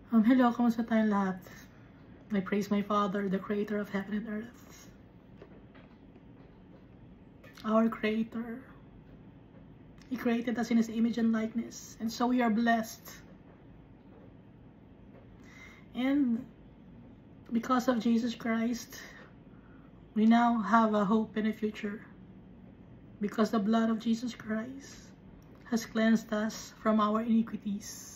Hello, kamusta tayong lahat? I praise my Father, the Creator of heaven and earth. Our Creator. He created us in His image and likeness, and so we are blessed. And because of Jesus Christ, we now have a hope in the future. Because the blood of Jesus Christ has cleansed us from our iniquities.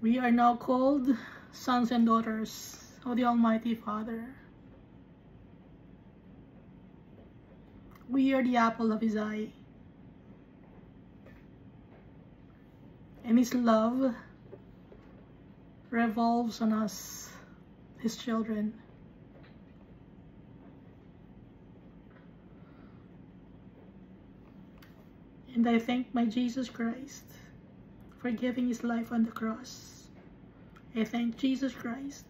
We are now called sons and daughters of the Almighty Father. We are the apple of His eye. And His love revolves on us, His children. And I thank my Jesus Christ for giving His life on the cross. I thank Jesus Christ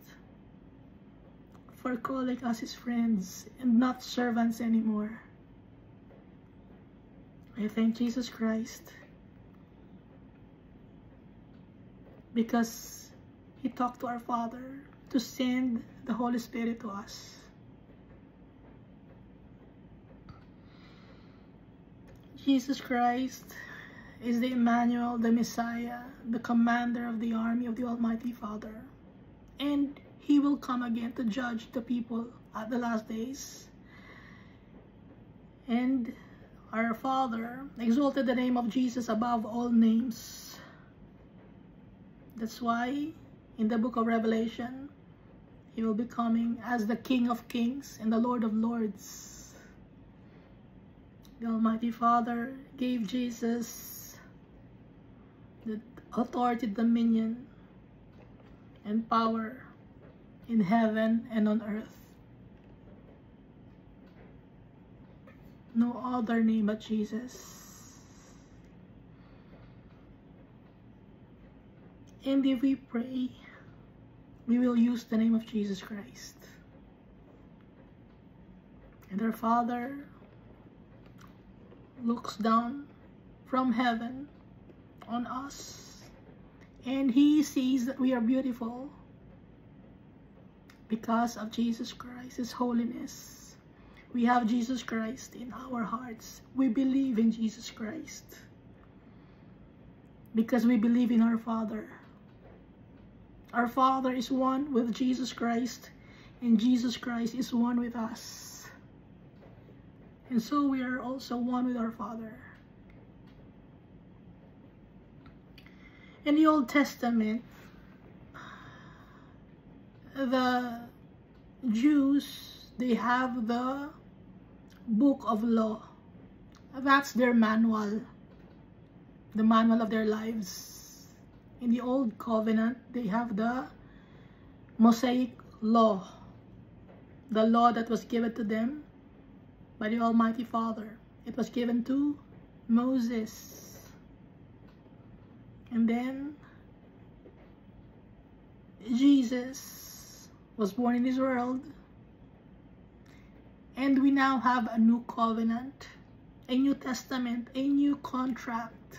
for calling us His friends and not servants anymore. I thank Jesus Christ because He talked to our Father to send the Holy Spirit to us. Jesus Christ is the Emmanuel, the Messiah, the commander of the army of the Almighty Father. And He will come again to judge the people at the last days. And our Father exalted the name of Jesus above all names. That's why in the book of Revelation, He will be coming as the King of Kings and the Lord of Lords. The Almighty Father gave Jesus the authority, dominion, and power in heaven and on earth. No other name but Jesus. And if we pray, we will use the name of Jesus Christ. And our Father looks down from heaven on us, and He sees that we are beautiful because of Jesus Christ, His holiness. We have Jesus Christ in our hearts. We believe in Jesus Christ because we believe in our Father. Our Father is one with Jesus Christ, and Jesus Christ is one with us. And so we are also one with our Father. In the Old Testament, the Jews, they have the book of law. That's their manual, the manual of their lives. In the Old Covenant, they have the Mosaic law, the law that was given to them by the Almighty Father. It was given to Moses. And then Jesus was born in this world, and we now have a new covenant, a new testament, a new contract,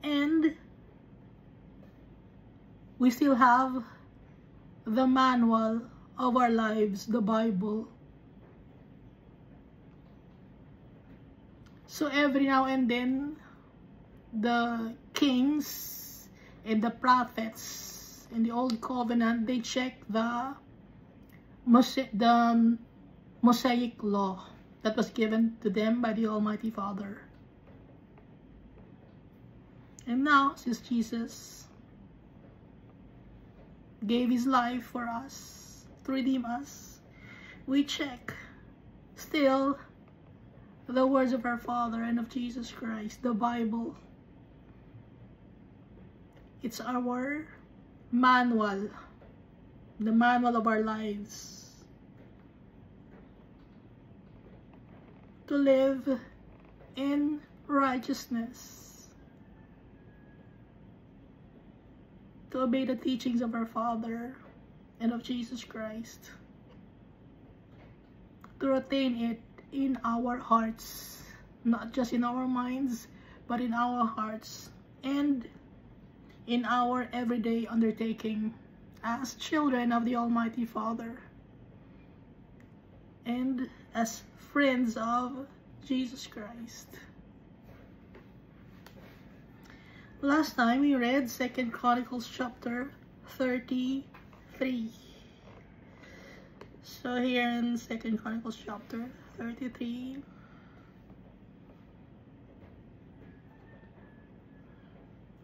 and we still have the manual of our lives, the Bible. So every now and then, the kings and the prophets in the Old Covenant, they check the Mosaic law that was given to them by the Almighty Father. And now, since Jesus gave His life for us to redeem us, we check still the words of our Father and of Jesus Christ, the Bible. It's our manual, the manual of our lives, to live in righteousness, to obey the teachings of our Father and of Jesus Christ, to retain it in our hearts, not just in our minds, but in our hearts. And in our everyday undertaking as children of the Almighty Father and as friends of Jesus Christ. Last time we read 2 Chronicles chapter 33. So here in 2 Chronicles chapter 33,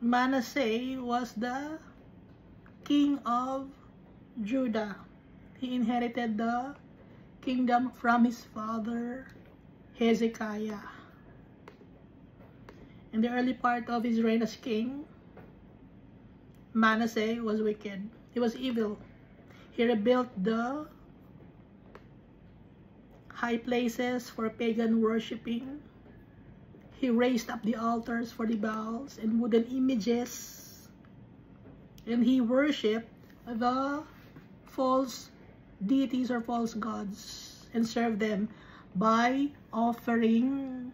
Manasseh was the king of Judah. He inherited the kingdom from his father Hezekiah. In the early part of his reign as king, Manasseh was wicked. He was evil. He rebuilt the high places for pagan worshipping. He raised up the altars for the Baals and wooden images. And he worshipped the false deities or false gods and served them by offering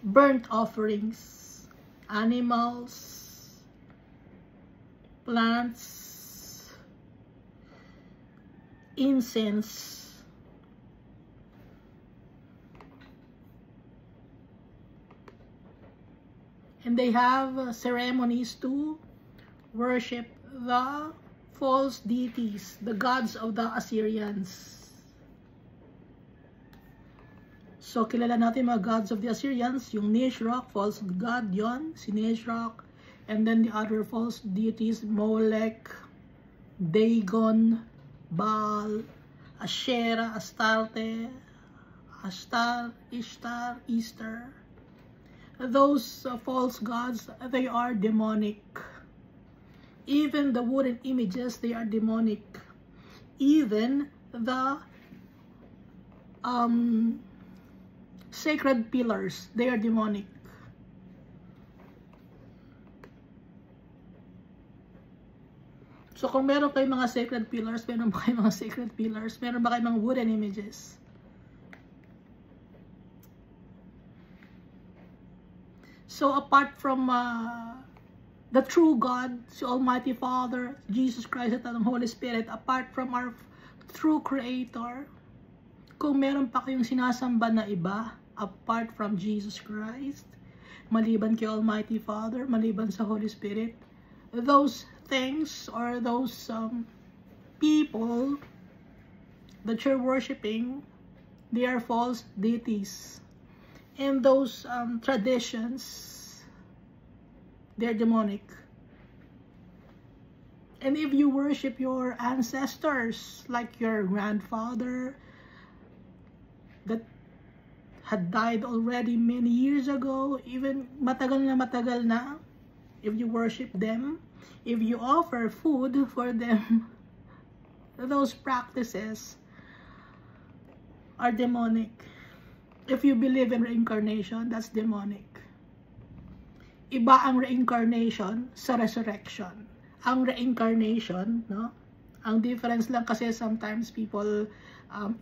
burnt offerings, animals, plants, incense. And they have ceremonies to worship the false deities, the gods of the Assyrians. So, kilala natin mga gods of the Assyrians, yung Nisroch, false god yon, si Nisroch, and then the other false deities, Molech, Dagon, Baal, Asherah, Astarte, Ashtar, Ishtar, Easter. Those false gods, they are demonic. Even the wooden images, they are demonic. Even the sacred pillars, they are demonic. So kung meron kayong mga sacred pillars, meron ba kayong mga sacred pillars? Meron ba kayong mga wooden images? So apart from the true God, si Almighty Father, Jesus Christ at ang Holy Spirit, apart from our true Creator, kung meron pa kayong sinasamba na iba, apart from Jesus Christ, maliban kay Almighty Father, maliban sa Holy Spirit, those things or those people that you're worshiping, they are false deities. And those traditions, they're demonic. And if you worship your ancestors, like your grandfather that had died already many years ago, even matagal na, if you worship them, if you offer food for them, those practices are demonic. If you believe in reincarnation, that's demonic. Iba ang reincarnation sa resurrection. Ang reincarnation, no? Ang difference lang kasi sometimes people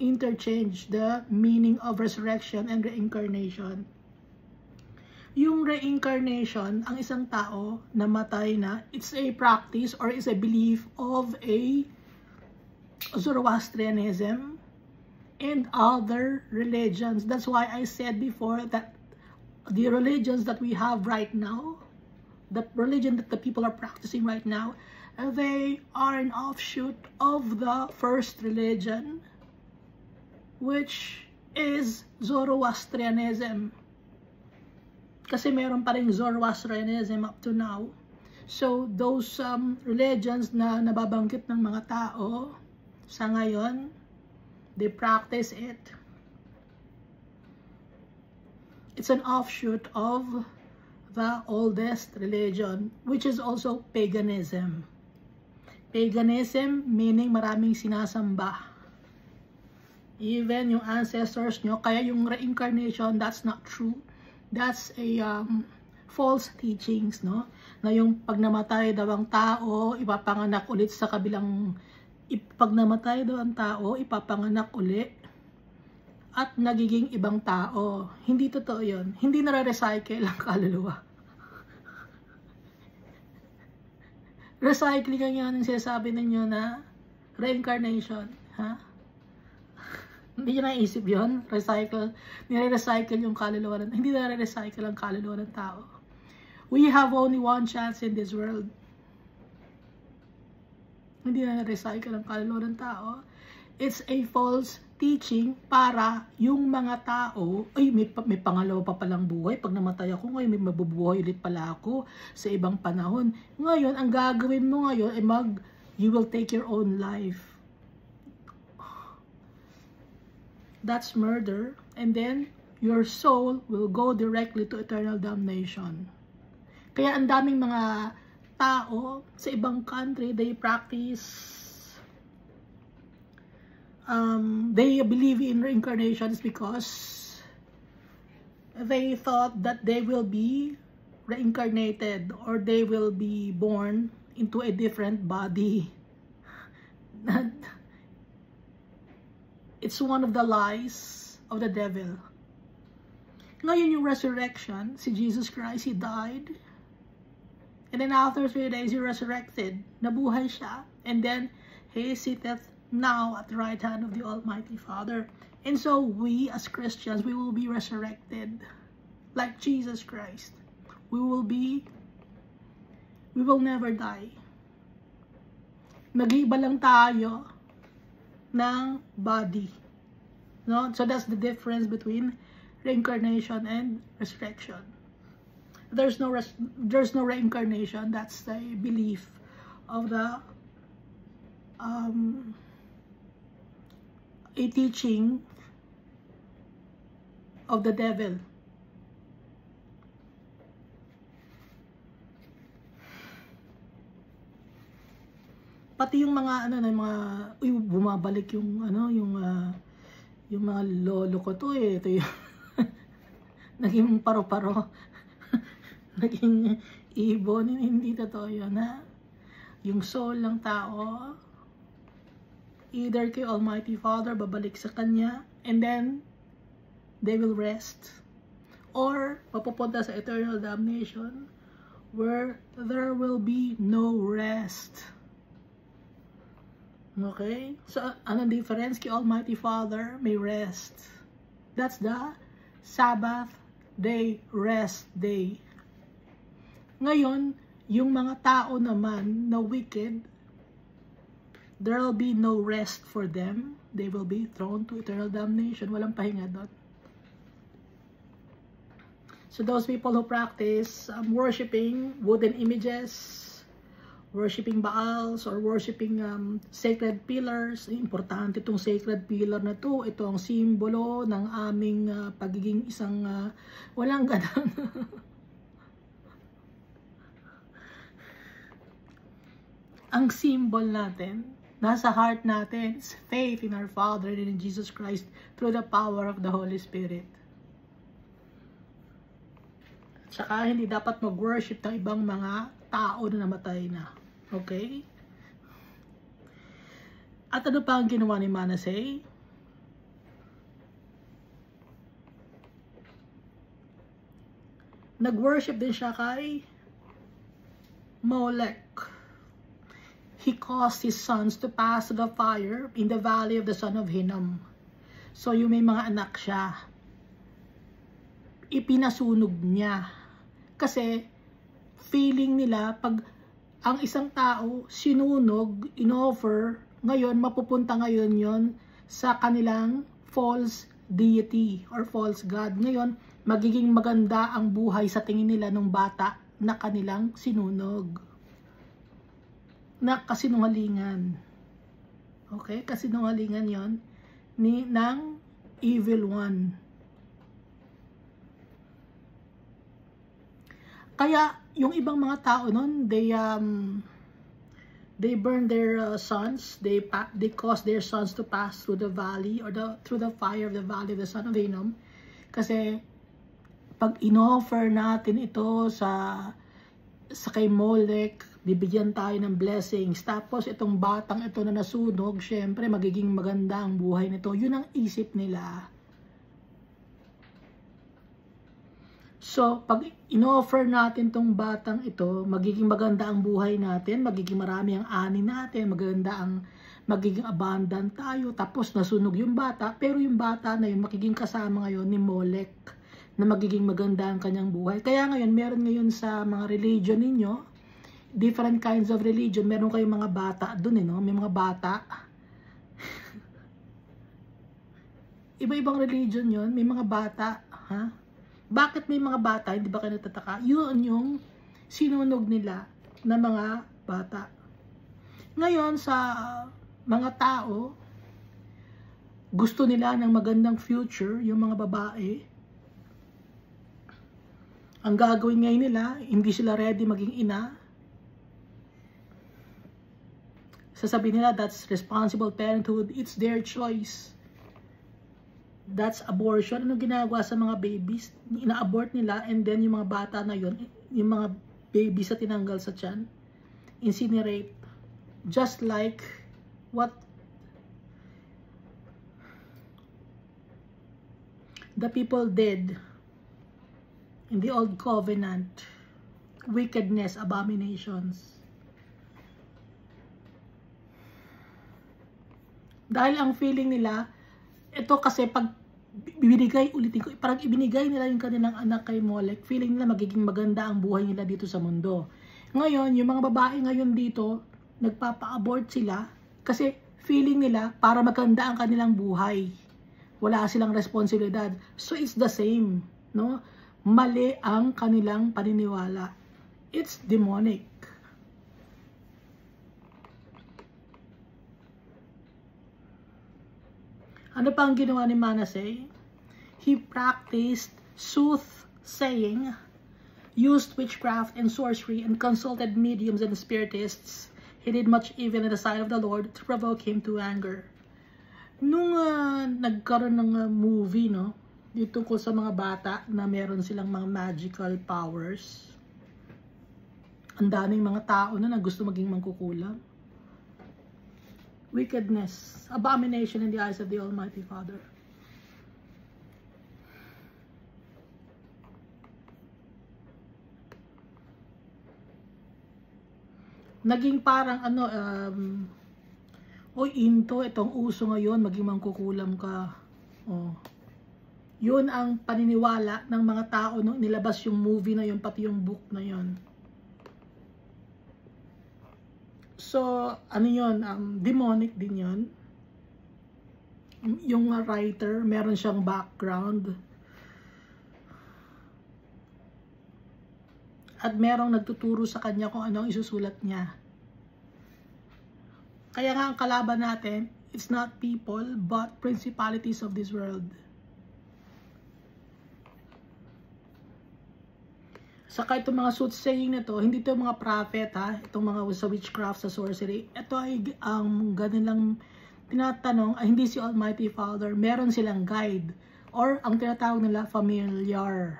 interchange the meaning of resurrection and reincarnation. Yung reincarnation, ang isang tao namatay na, it's a practice or is a belief of a Zoroastrianism and other religions. That's why I said before that the religions that we have right now, the religion that the people are practicing right now, they are an offshoot of the first religion, which is Zoroastrianism. Kasi meron pa rin Zoroastrianism up to now. So those religions na nababanggit ng mga tao sa ngayon, they practice it. It's an offshoot of the oldest religion, which is also paganism. Paganism meaning maraming sinasamba. Even yung ancestors nyo, kaya yung reincarnation, that's not true. That's a false teachings, no? Na yung pag namatay daw ang tao, ipapanganak ulit sa kabilang, pag namatay daw ang tao, ipapanganak ulit at nagiging ibang tao. Hindi totoo yun. Hindi nare-recycle ang kaluluwa. Recycling ang yan ang sinasabi ninyo na reincarnation. Ha? Hindi nyo naisip yun? Recycle. Nire-recycle yung kaluluwa. Hindi nare-recycle ang kaluluwa ng tao. We have only one chance in this world. Hindi nare-recycle ang kaluluwa ng tao. It's a false teaching para yung mga tao, ay may pangalawa pa palang buhay. Pag namatay ako ngayon, may mabubuhay ulit pala ako sa ibang panahon. Ngayon, ang gagawin mo ngayon ay you will take your own life. That's murder. And then, your soul will go directly to eternal damnation. Kaya ang daming mga tao sa ibang country, they practice they believe in reincarnations because they thought that they will be reincarnated or they will be born into a different body. It's one of the lies of the devil. Ngayon yung resurrection, si Jesus Christ, He died. And then after 3 days, He resurrected. Nabuhay siya. And then, He sitteth now at the right hand of the Almighty Father. And so we as Christians, we will be resurrected like Jesus Christ. We will never die. Nag-iiba lang tayo ng body. No? So that's the difference between reincarnation and resurrection. There's no reincarnation. That's the belief of the a teaching of the devil. Pati yung mga bumabalik yung yung mga lolo ko to eh. Ito yung naging paro-paro. Naging ibon. Hindi totoo yun, ha? Yung soul ng tao, either kay Almighty Father, babalik sa Kanya, and then, they will rest. Or, papupunta sa eternal damnation, where there will be no rest. Okay? So, anong difference? Kay Almighty Father, may rest. That's the Sabbath day, rest day. Ngayon, yung mga tao naman na wicked, there will be no rest for them. They will be thrown to eternal damnation. Walang pahinga doon. So those people who practice worshiping wooden images, worshiping Baals, or worshiping sacred pillars, importante itong sacred pillar na to. Ito ang simbolo ng aming pagiging isang walang ganun. Ang symbol natin, nasa heart natin, is faith in our Father and in Jesus Christ through the power of the Holy Spirit. Tsaka hindi dapat mag-worship ng ibang mga tao na namatay na. Okay? At ano pa ang ginawa ni Manasseh? Nag-worship din siya kay Molech. He caused his sons to pass the fire in the valley of the son of Hinnom. So yung may mga anak siya, ipinasunog niya. Kasi feeling nila pag ang isang tao sinunog, inoffer, ngayon mapupunta ngayon yon sa kanilang false deity or false god. Ngayon magiging maganda ang buhay sa tingin nila ng bata na kanilang sinunog. Na kasinungalingan. Okay? Kasinungalingan yon ng evil one. Kaya yung ibang mga tao nun, they burn their sons, they cause their sons to pass through the valley or through the fire of the valley of the son of Hinnom. Kasi pag inoffer natin ito sa kay Molech, bibigyan tayo ng blessings. Tapos itong batang ito na nasunog, syempre magiging maganda ang buhay nito. Yun ang isip nila. So, pag in-offer natin tong batang ito, magiging maganda ang buhay natin, magiging marami ang ani natin, magiging abundant tayo, tapos nasunog yung bata, pero yung bata na yun, magiging kasama ngayon ni Molech, na magiging maganda ang kanyang buhay. Kaya ngayon, meron ngayon sa mga religion ninyo, different kinds of religion, meron kayong mga bata dun, no? May mga bata. Iba-ibang religion yon, may mga bata, ha? Bakit may mga bata? Hindi ba kayo nagtataka? Yun yung sinunog nila na mga bata. Ngayon, sa mga tao, gusto nila ng magandang future, yung mga babae. Ang gagawin ngayon nila, hindi sila ready maging ina. Sasabihin nila, that's responsible parenthood. It's their choice. That's abortion. Ano ginagawa sa mga babies? Ina-abort nila, and then yung mga bata na yun, yung mga babies na tinanggal sa tiyan, incinerate. Just like what the people did in the old covenant. Wickedness, abominations. Dahil ang feeling nila, ito kasi pag ibinigay, ulitin ko, parang ibinigay nila yung kanilang anak kay Molech, feeling nila magiging maganda ang buhay nila dito sa mundo. Ngayon, yung mga babae ngayon dito, nagpapa-abort sila kasi feeling nila para maganda ang kanilang buhay. Wala silang responsibilidad. So it's the same, no? Mali ang kanilang paniniwala. It's demonic. Ano pa ang ginawa ni Manasseh? He practiced soothsaying, used witchcraft and sorcery, and consulted mediums and spiritists. He did much evil in the sight of the Lord to provoke him to anger. Nung nagkaroon ng movie, no, dito ko sa mga bata na meron silang mga magical powers, ang daming mga tao na gusto maging mangkukulam. Wickedness, abomination in the eyes of the Almighty Father. Naging parang into, itong uso ngayon, maging mangkukulam ka. Oh. Yun ang paniniwala ng mga tao nung nilabas yung movie na yun, pati yung book na yun. So, ano yun? Demonic din yun. Yung writer, meron siyang background. At merong nagtuturo sa kanya kung ano ang isusulat niya. Kaya nga ang kalaban natin, it's not people, but principalities of this world. Saka itong mga soothsaying na to, hindi ito mga prophet, ha? Itong mga sa witchcraft, sa sorcery. Ito ay ang ganilang tinatanong, hindi si Almighty Father, meron silang guide. Or ang tinatawag nila, familiar.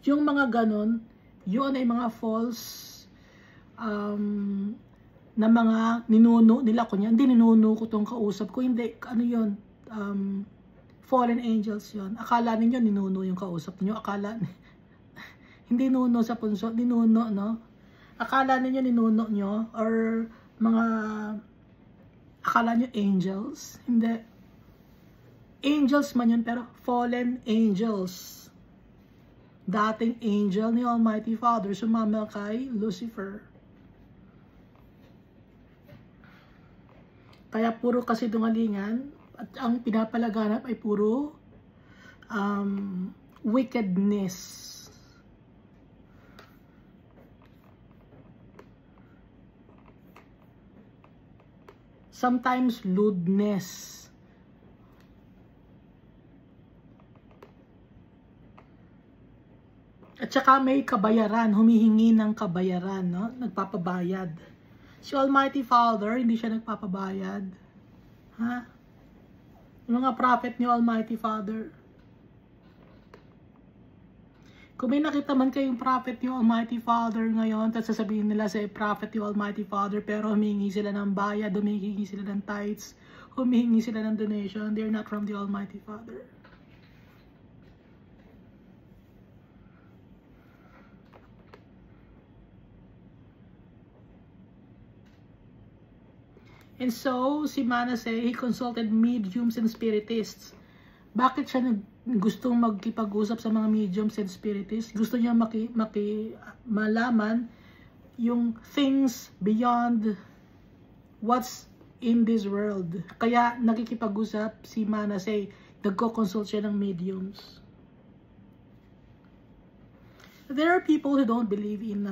Yung mga ganon, yun ay mga false na mga ninuno nila. Kunya, hindi ninuno ko itong kausap ko. Hindi, ano yun? Fallen angels yun. Akala ninyo ninuno yung kausap niyo. Akala hindi nuno sa punso, ninuno, no? Akala ninyo ninuno nyo, or mga, akala nyo angels? Hindi. Angels man yun, pero fallen angels. Dating angel ni Almighty Father, sumama kay Lucifer. Kaya puro kasi dungalingan, at ang pinapalaganap ay puro wickedness. Sometimes lewdness. At saka may kabayaran, humihingi ng kabayaran, no? Nagpapabayad. Si Almighty Father, hindi siya nagpapabayad. Ha? Yung mga prophet ni Almighty Father. Kung may nakita man kayong prophet ni Almighty Father ngayon, tapos sasabihin nila sa prophet ni Almighty Father, pero humihingi sila ng bayad, humihingi sila ng tithes, humihingi sila ng donation, they're not from the Almighty Father. And so, si Manasseh, he consulted mediums and spiritists. Bakit siya gustong magkipag-usap sa mga mediums and spiritists? Gusto niya malaman yung things beyond what's in this world. Kaya nakikipag-usap si Manasseh, nagko-consult siya ng mediums. There are people who don't believe in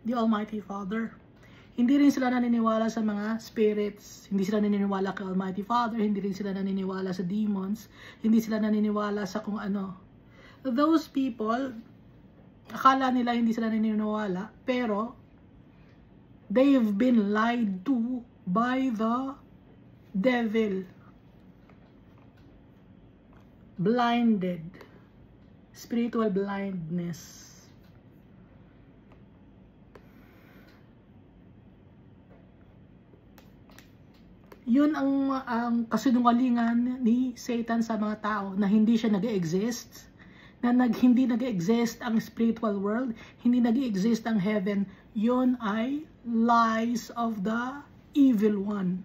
the Almighty Father. Hindi rin sila naniniwala sa mga spirits. Hindi sila naniniwala kay Almighty Father. Hindi rin sila naniniwala sa demons. Hindi sila naniniwala sa kung ano. Those people, akala nila hindi sila naniniwala, pero they've been lied to by the devil. Blinded. Spiritual blindness. Yun ang kasinungalingan ni Satan sa mga tao, na hindi siya nag-exist, hindi nag-exist ang spiritual world, hindi nag-exist ang heaven. Yun ay lies of the evil one.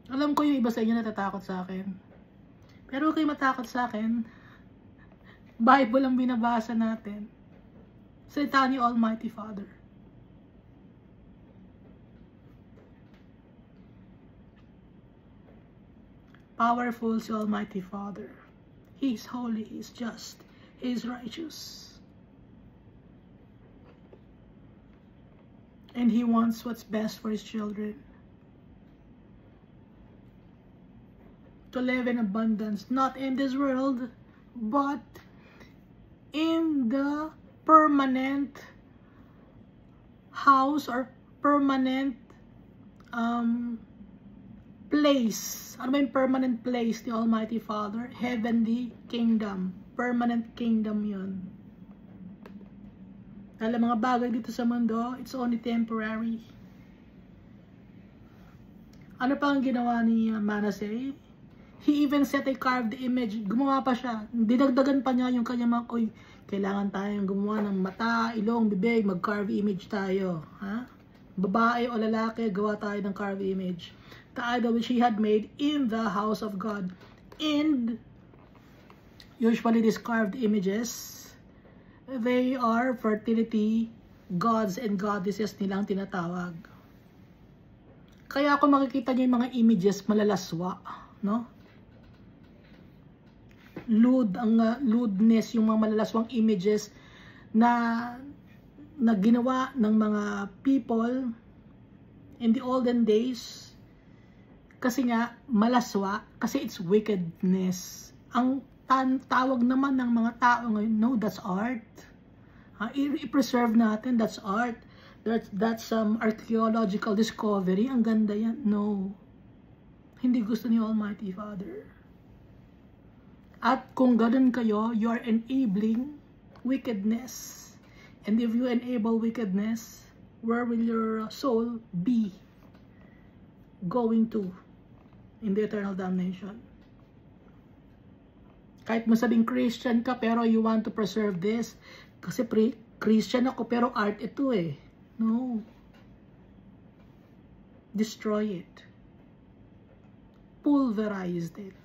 Alam ko yung iba sa inyo natatakot sa akin. Pero huwag kayo matakot sa akin. Bible ang binabasa natin. Salita ni Almighty Father. Powerful si Almighty Father. He is holy, He is just, He is righteous. And He wants what's best for His children. To live in abundance, not in this world, but in the permanent house or permanent place. Ano ba yung permanent place ni Almighty Father? Heavenly kingdom. Permanent kingdom yun. Dahil mga bagay dito sa mundo, it's only temporary. Ano pa ang ginawa ni Manasseh? He even set a carved image. Gumawa pa siya. Dinagdagan pa niya yung kanya mga, oy, kailangan tayong gumawa ng mata, ilong, bibig, mag-carve image tayo. Ha? Babae o lalaki, gawa tayo ng carved image. The idol which he had made in the house of God. And usually these carved images, they are fertility gods and goddesses nilang tinatawag. Kaya kung makikita niyo yung mga images, malalaswa, no? Lewdness, yung mga malalaswang images na ginawa ng mga people in the olden days, kasi nga malaswa, kasi it's wickedness. Ang tawag naman ng mga tao ngayon, no, that's art. I-preserve natin, that's art. That's archaeological discovery. Ang ganda yan. No, hindi gusto ni Almighty Father. At kung ganun kayo, you are enabling wickedness. And if you enable wickedness, where will your soul be going to? In the eternal damnation. Kahit mo sabing Christian ka, pero you want to preserve this, kasi Christian ako, pero art ito eh. No. Destroy it. Pulverized it.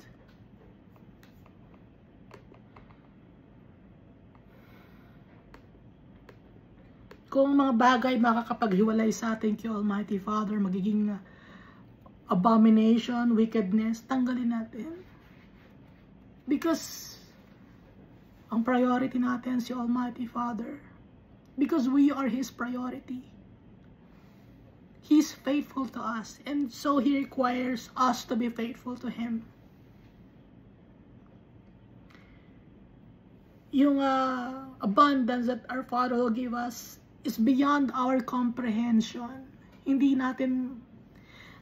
Kung mga bagay makakapaghiwalay sa atin kay Almighty Father, magiging abomination, wickedness, tanggalin natin. Because ang priority natin si Almighty Father. Because we are His priority. He's faithful to us, and so He requires us to be faithful to Him. Yung abundance that our Father will give us is beyond our comprehension. Hindi natin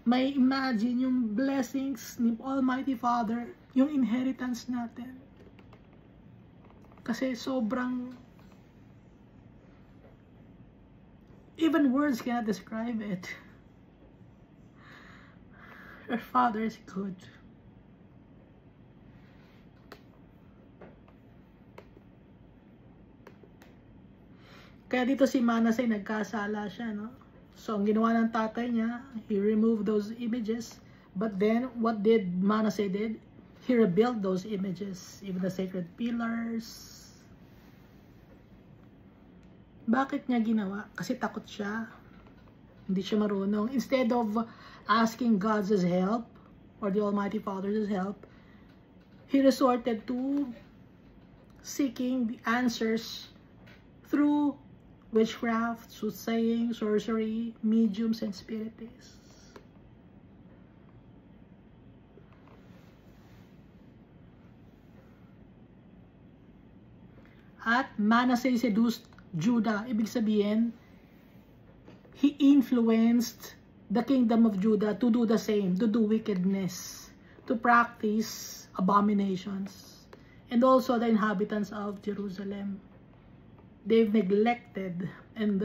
may imagine yung blessings ni Almighty Father, yung inheritance natin. Kasi sobrang, even words cannot describe it. Our Father is good. Kaya dito si Manasseh nagkasala siya, no? So ang ginawa ng tatay niya, he removed those images. But then, what did Manasseh did? He rebuilt those images, even the sacred pillars. Bakit niya ginawa? Kasi takot siya. Hindi siya marunong. Instead of asking God's help, or the Almighty Father's help, he resorted to seeking the answers through witchcraft, soothsaying, sorcery, mediums, and spiritists. At Manasseh seduced Judah. Ibig sabihin, he influenced the kingdom of Judah to do the same, to do wickedness, to practice abominations, and also the inhabitants of Jerusalem. They've neglected and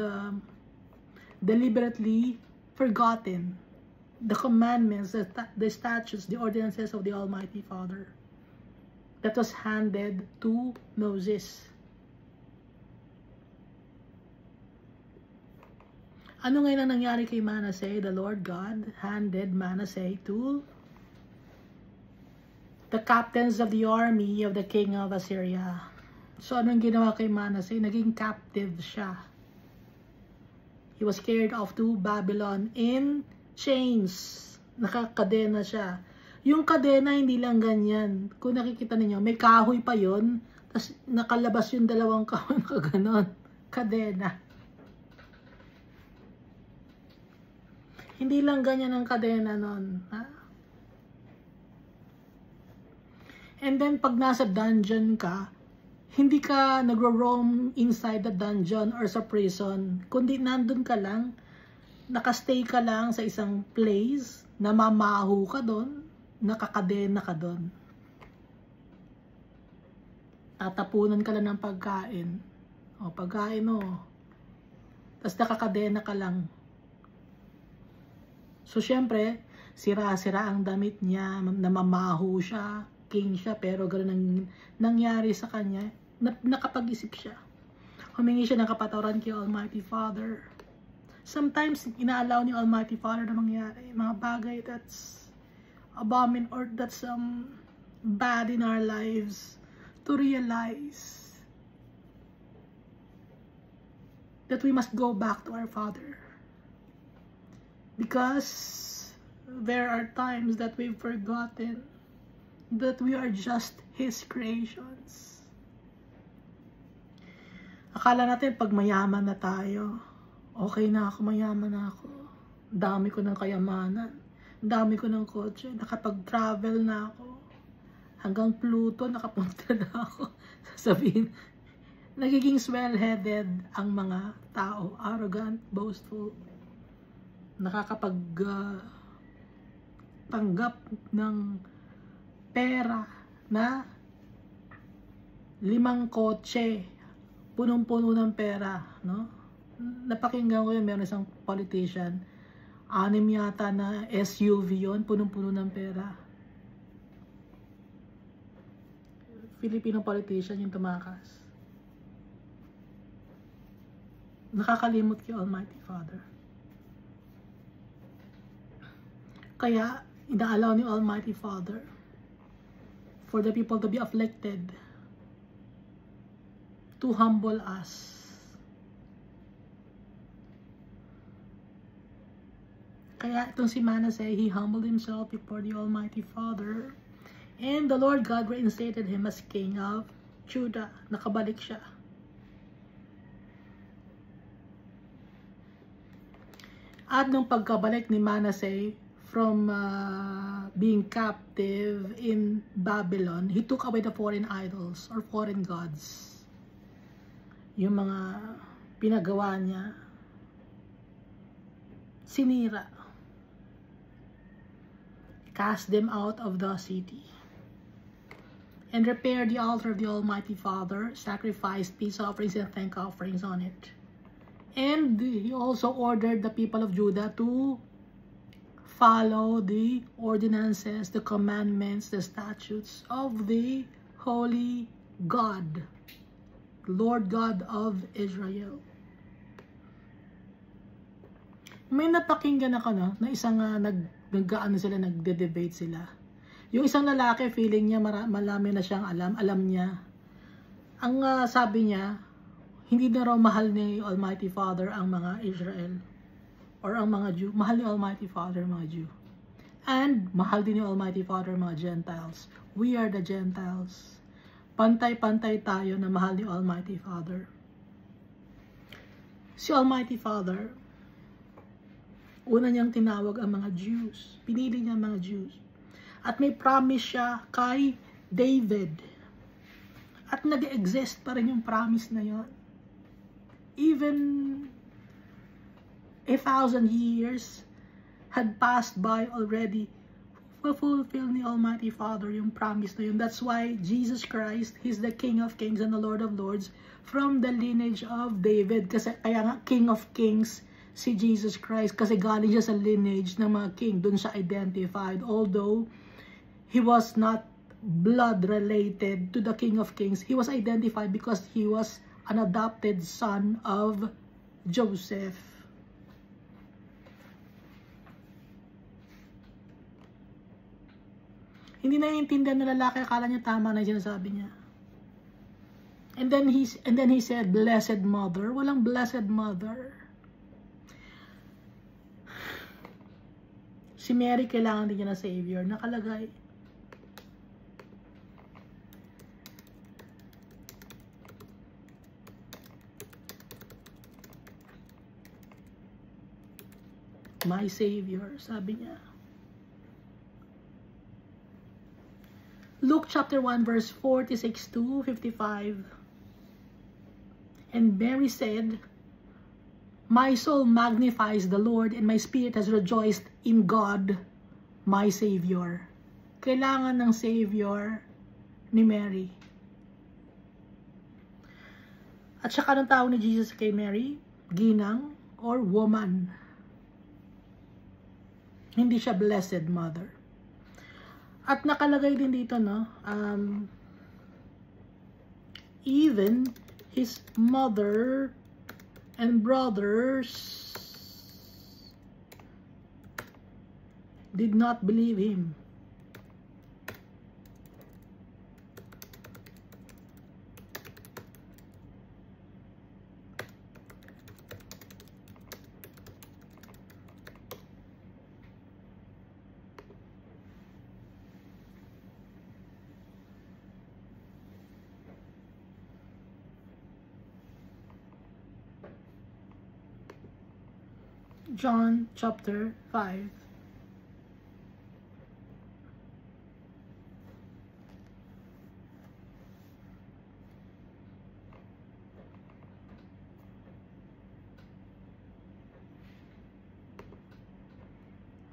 deliberately forgotten the commandments, the statutes, the ordinances of the Almighty Father that was handed to Moses. Ano ngayon ang nangyari kay Manasseh? The Lord God handed Manasseh to the captains of the army of the king of Assyria. So anong ginawa kay Manasseh? Naging captive siya. He was carried off to Babylon in chains. Nakakadena siya. Yung kadena hindi lang ganyan. Kung nakikita niyo, may kahoy pa yon, tapos nakalabas yung dalawang kahoy na ganon. Kadena. Hindi lang ganyan ang kadena nun. Ha? And then, pag nasa dungeon ka, hindi ka nagro-roam inside the dungeon or sa prison. Kundi nandun ka lang, nakastay ka lang sa isang place, namamaho ka doon, nakakadena ka doon. Tatapunan ka lang ng pagkain. O, pagkain o. Tapos nakakadena ka lang. So, syempre, sira-sira ang damit niya, namamaho siya, king siya, pero gano'n ang nangyari sa kanya, nakapag-isip siya. Humingi siya ng kapatawaran kay Almighty Father. Sometimes, inaalaw ni Almighty Father na mangyari, mga bagay that's abomin or that's bad in our lives, to realize that we must go back to our Father. Because there are times that we've forgotten that we are just His creations. Akala natin pag mayaman na tayo, okay na ako, mayaman na ako. Dami ko ng kayamanan, dami ko ng kotse, nakapag-travel na ako. Hanggang Pluto, nakapunta na ako. Sasabihin, nagiging swell-headed ang mga tao, arrogant, boastful, tanggap ng pera na 5 kotse, punong-puno ng pera, no? Napakinggan ko yun, meron isang politician, 6 yata na SUV yun, punong-puno ng pera. Filipino politician yung tumakas. Nakakalimot kay Almighty Father. Kaya, inaalaw ni Almighty Father for the people to be afflicted, to humble us. Kaya itong si Manasseh, he humbled himself before the Almighty Father, and the Lord God reinstated him as king of Judah. Nakabalik siya. At nung pagkabalik ni Manasseh from being captive in Babylon, he took away the foreign idols or foreign gods. Yung mga pinagawa niya, sinira. Cast them out of the city. And repaired the altar of the Almighty Father, sacrificed peace offerings and thank offerings on it. And he also ordered the people of Judah to follow the ordinances, the commandments, the statutes of the Holy God, Lord God of Israel. May napakinggan ako, no, na isang naggaano sila, nagde-debate sila. Yung isang lalaki, feeling niya marami na siyang alam niya. Ang sabi niya, hindi na raw mahal ni Almighty Father ang mga Israel or ang mga Jew. Mahal ni Almighty Father mga Jew. And mahal din ni Almighty Father mga Gentiles. We are the Gentiles. Pantay-pantay tayo na mahal ni Almighty Father. Si Almighty Father, una niyang tinawag ang mga Jews. Pinili niya ang mga Jews. At may promise siya kay David. At nag-exist pa rin yung promise na yon. Even 1,000 years had passed by already, fulfill ni Almighty Father yung promise na yun. That's why Jesus Christ, He's the King of Kings and the Lord of Lords from the lineage of David. Kasi kaya nga King of Kings si Jesus Christ kasi galing siya sa lineage ng mga king. Doon siya identified. Although He was not blood related to the King of Kings, He was identified because He was an adopted son of Joseph. Hindi naiintindihan ng lalaki, akala niya tama na yung sinasabi niya. And then he said, blessed mother. Walang blessed mother. Si Mary kailangan din niya na Savior. Nakalagay. My Savior, sabi niya. Luke chapter 1 verse 46 to 55. And Mary said, my soul magnifies the Lord, and my spirit has rejoiced in God, my Savior. Kailangan ng Savior ni Mary. At saka ng tawag ni Jesus kay Mary, ginang or woman. Hindi siya blessed mother. At nakalagay din dito, no, even his mother and brothers did not believe him. John chapter 5.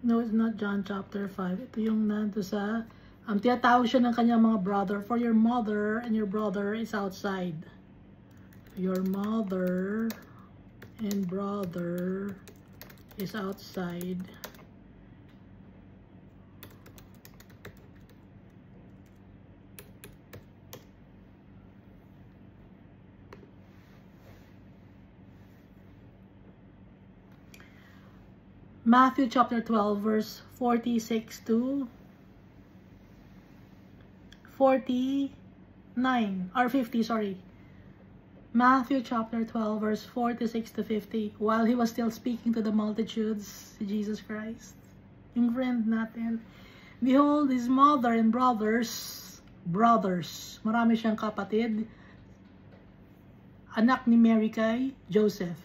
No, it's not John chapter 5. Ito yung nando sa, tinatawag siya ng kanyang mga brother, for your mother and your brother is outside. Your mother and brother is outside. Matthew chapter 12 verse 46 to 49 or 50, sorry. Matthew chapter 12 verse 46 to 50. While he was still speaking to the multitudes, Jesus Christ, yung friend natin, behold, his mother and brothers, marami siyang kapatid, anak ni Mary kay Joseph.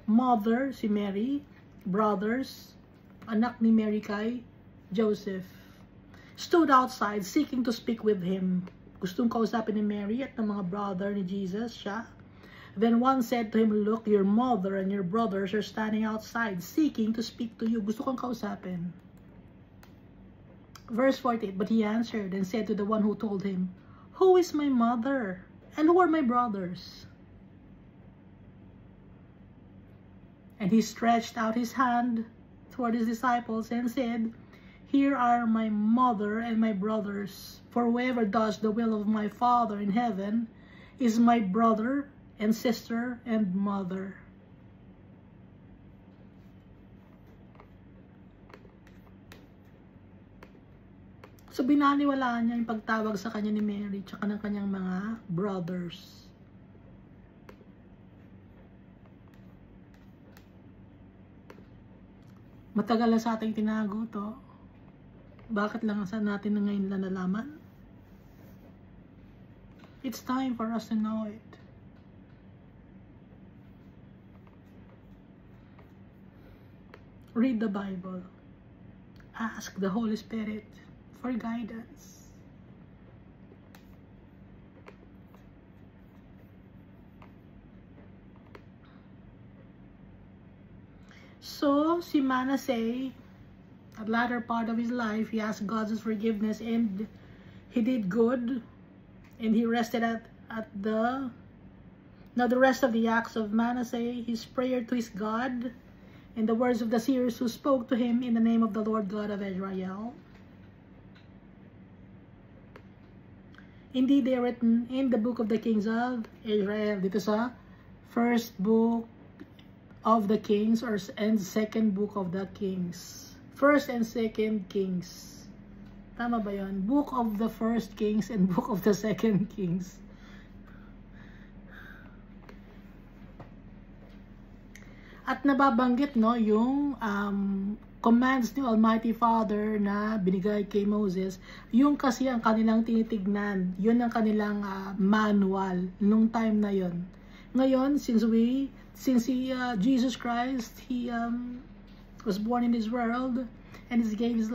Mother, si Mary, brothers, anak ni Mary kay Joseph, stood outside seeking to speak with him. Gustong kausapin ni Mary at ng mga brother ni Jesus siya. Then one said to him, look, your mother and your brothers are standing outside seeking to speak to you. Gusto kang kausapin. Verse 48, but he answered and said to the one who told him, who is my mother and who are my brothers? And he stretched out his hand toward his disciples and said, here are my mother and my brothers. For whoever does the will of my Father in heaven is my brother and sister and mother. So binaliwalaan niya yung pagtawag sa kanya ni Mary tsaka ng kanyang mga brothers. Matagal na sa ating tinago to. Bakit lang sa natin na ngayon lang nalaman? It's time for us to know it. Read the Bible. Ask the Holy Spirit for guidance. So, si Manasseh, at the latter part of his life, he asked God's forgiveness and he did good. And he rested at the... Now the rest of the acts of Manasseh, his prayer to his God, and the words of the seers who spoke to him in the name of the Lord God of Israel. Indeed, they are written in the book of the kings of Israel. Dito sa first book of the kings and second book of the kings. First and second kings. Tama ba yun? Book of the first kings and book of the second kings. At nababanggit no, yung commands ni Almighty Father na binigay kay Moses, yung kasi ang kanilang tinitignan, yun ang kanilang manual nung time na yun. Ngayon, since Jesus Christ, he was born in this world, and he gave his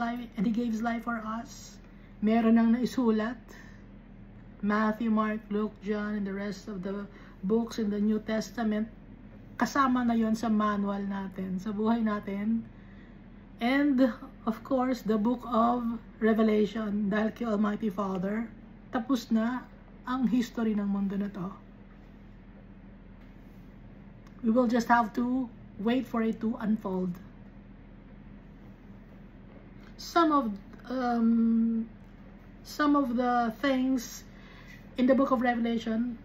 life for us. Meron nang naisulat. Matthew, Mark, Luke, John, and the rest of the books in the New Testament. Kasama na yon sa manual natin, sa buhay natin. And, of course, the book of Revelation, dahil kay Almighty Father, tapos na ang history ng mundo na to. We will just have to wait for it to unfold. Some of the things in the book of Revelation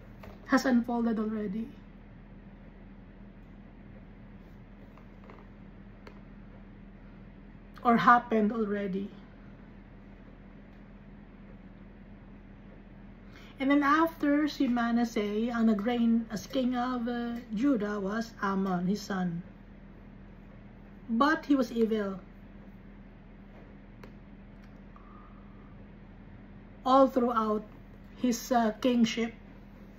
has unfolded already. Or happened already. And then after si Manasseh, ang nag-reign as king of Judah was Amon, his son. But he was evil. All throughout his kingship,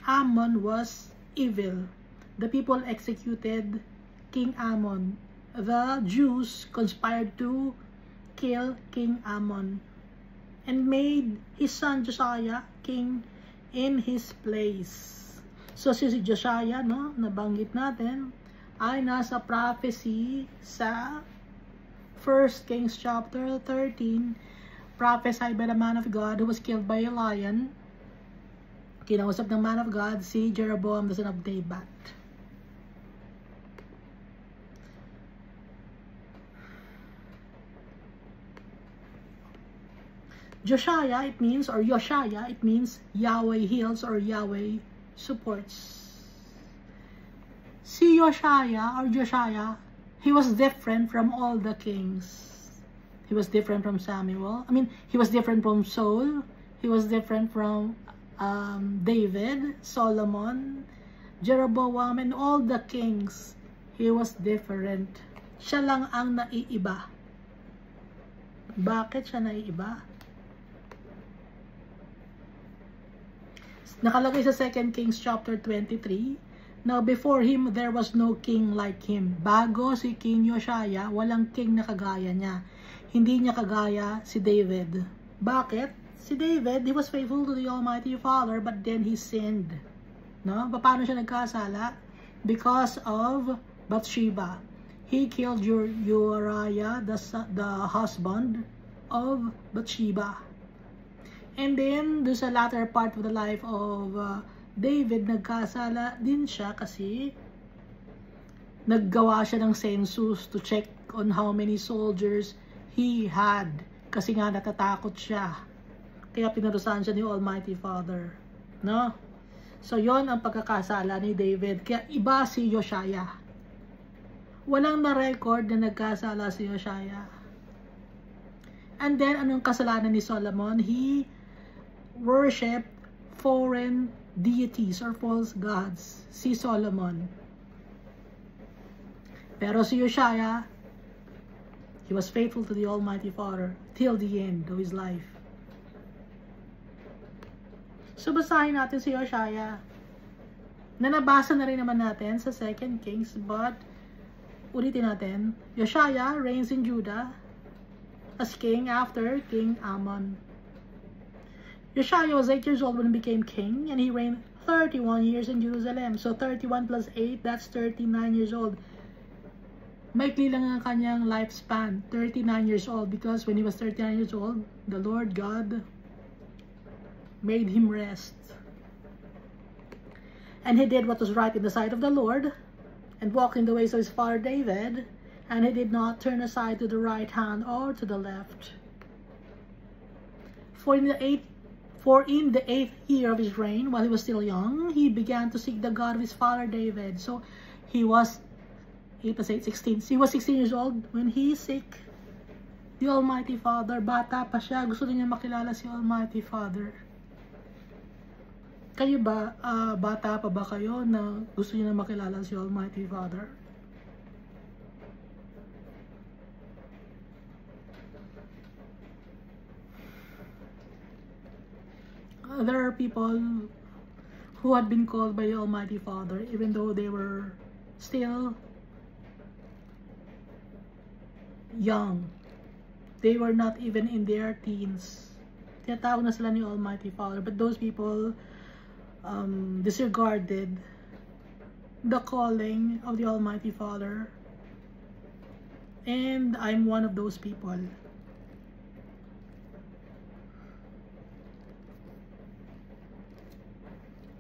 Amon was evil. The people executed King Amon. The Jews conspired to kill King Amon and made his son Josiah king in his place. So si Josiah, no, nabanggit natin, ay nasa prophecy sa 1 Kings chapter 13, prophesied by the man of God who was killed by a lion. Kinausap ng man of God si Jeroboam the son of Nebat. Josiah, it means, or Yoshaya, it means Yahweh heals or Yahweh supports. Si Yoshaya or Josiah, he was different from all the kings. He was different from Samuel. He was different from Saul. He was different from David, Solomon, Jeroboam, and all the kings. He was different. Siya lang ang naiiba. Bakit siya naiiba? Nakalagay sa 2 Kings chapter 23, now before him there was no king like him. Bago si King Yoshaya, walang king na kagaya niya. Hindi niya kagaya si David. Bakit? Si David, he was faithful to the Almighty Father, but then he sinned. No? Paano siya nagkasala? Because of Bathsheba. He killed Uriah, the husband of Bathsheba. And then, do sa latter part of the life of David, nagkasala din siya kasi naggawa siya ng census to check on how many soldiers he had. Kasi nga natatakot siya. Kaya pinarusahan siya ni Almighty Father. No? So, yon ang pagkakasala ni David. Kaya iba si Yoshaya. Walang na-record na nagkasala si Yoshaya. And then, anong kasalanan ni Solomon? He worshipped foreign deities or false gods. Si Solomon. Pero si Josiah, he was faithful to the Almighty Father till the end of his life. So, basahin natin si Josiah. Na nabasa na rin naman natin sa 2 Kings, but ulitin natin. Josiah reigns in Judah as king after King Amon. Josiah was 8 years old when he became king, and he reigned 31 years in Jerusalem. So 31 plus 8, that's 39 years old. Maikli lang ang kanyang lifespan, 39 years old, because when he was 39 years old, the Lord God made him rest. And he did what was right in the sight of the Lord, and walked in the ways of his father David, and he did not turn aside to the right hand or to the left. For in the eighth year of his reign, while he was still young, he began to seek the God of his father David. So he was 8 plus 8, 16. So he was 16 years old when he seek the Almighty Father. Bata pa siya, gusto niya makilala si Almighty Father. Kayo ba, bata pa ba kayo na gusto niyo na makilala si Almighty Father? There are people who had been called by the Almighty Father even though they were still young. They were not even in their teens. Tinatawag na sila ni Almighty Father. But those people disregarded the calling of the Almighty Father, and I'm one of those people.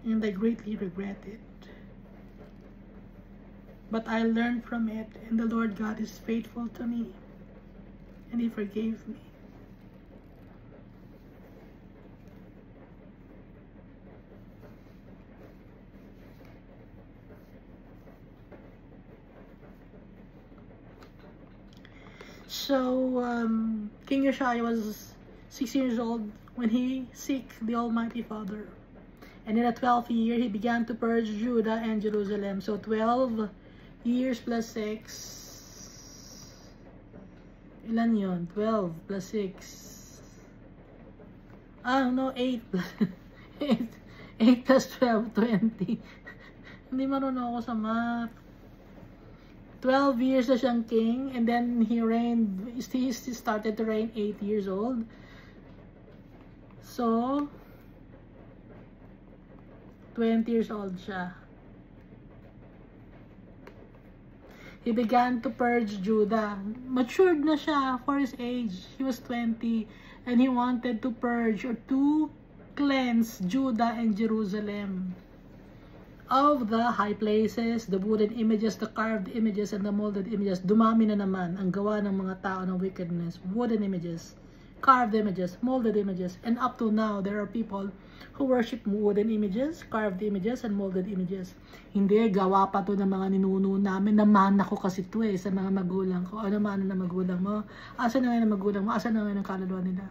And I greatly regret it, but I learned from it, and the Lord God is faithful to me, and He forgave me. So, King Josiah was 6 years old when he seek the Almighty Father. And in the 12th year, he began to purge Judah and Jerusalem. So, 12 years plus 6. Ilan yun? 12 plus 6. No, 8 plus 8 plus 12, 20. Hindi marunong ako sa math. 12 years na siyang king, and then he started to reign 8 years old. So, 20 years old siya. He began to purge Judah. Matured na siya for his age. He was 20, and he wanted to purge or to cleanse Judah and Jerusalem of the high places, the wooden images, the carved images, and the molded images. Dumami na naman ang gawa ng mga tao ng wickedness. Wooden images, carved images, molded images. And up to now, there are people who worship wooden images, carved images, and molded images. Hindi, gawa pa to ng mga ninuno namin. Naman ako kasi to sa mga magulang ko. Ano man na magulang mo? Asan na ngayon ang magulang mo? Asan na ngayon ang kaluluwa nila?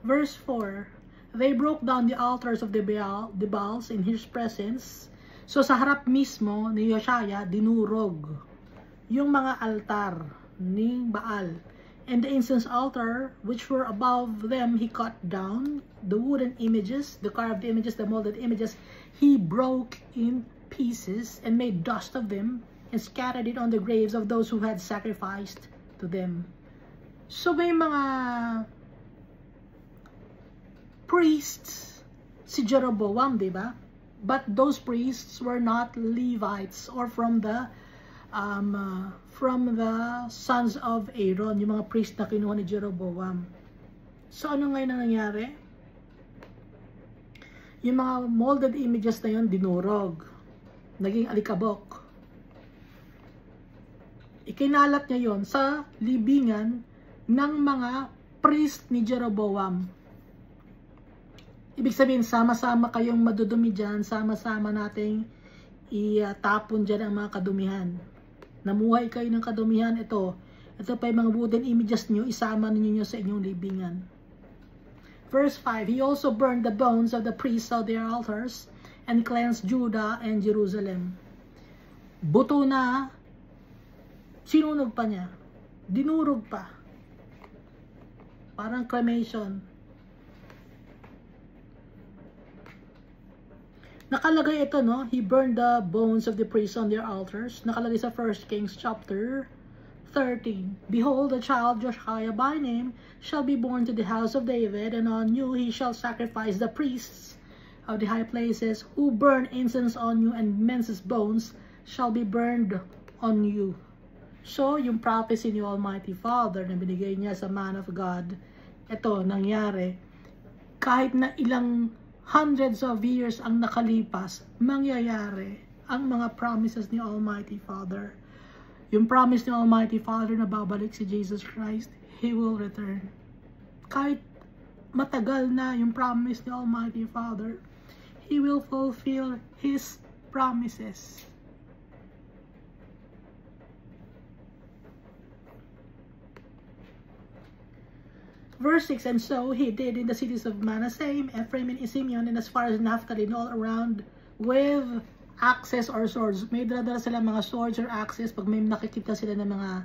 Verse 4, they broke down the altars of the Baals in his presence. So sa harap mismo ni Josiah, dinurog yung mga altar ni Baal. And the incense altar, which were above them, he cut down. The wooden images, the carved images, the molded images, he broke in pieces and made dust of them and scattered it on the graves of those who had sacrificed to them. So may mga priests si Jeroboam, di ba? But those priests were not Levites or from the sons of Aaron, yung mga priests na kinuha ni Jeroboam. So ano ngayon ang nangyari? Yung mga molded images na yun, dinurog. Naging alikabok. Ikinalat niya yon sa libingan ng mga priest ni Jeroboam. Ibig sabihin, sama-sama kayong madudumi dyan, sama-sama nating itapon dyan ang mga kadumihan. Namuhay kayo ng kadumihan, ito pa yung mga wooden images nyo, isama ninyo sa inyong libingan. Verse 5, he also burned the bones of the priests of their altars and cleansed Judah and Jerusalem. Buto na, sinunog pa niya, dinurog pa. Parang cremation. Nakalagay ito, no? He burned the bones of the priests on their altars. Nakalagay sa 1 Kings chapter 13. Behold, a child Josiah by name shall be born to the house of David, and on you he shall sacrifice the priests of the high places, who burn incense on you, and men's bones shall be burned on you. So, yung prophecy ni Almighty Father na binigay niya sa man of God, ito, nangyari. Kahit na ilang hundreds of years ang nakalipas, mangyayari ang mga promises ni Almighty Father. Yung promise ni Almighty Father na babalik si Jesus Christ, He will return. Kahit matagal na yung promise ni Almighty Father, He will fulfill His promises. Verse 6, and so he did in the cities of Manasseh, Ephraim, and Simeon, and as far as Naphtali, and all around, with axes or swords. May dala sila mga swords or axes pag may nakikita sila ng mga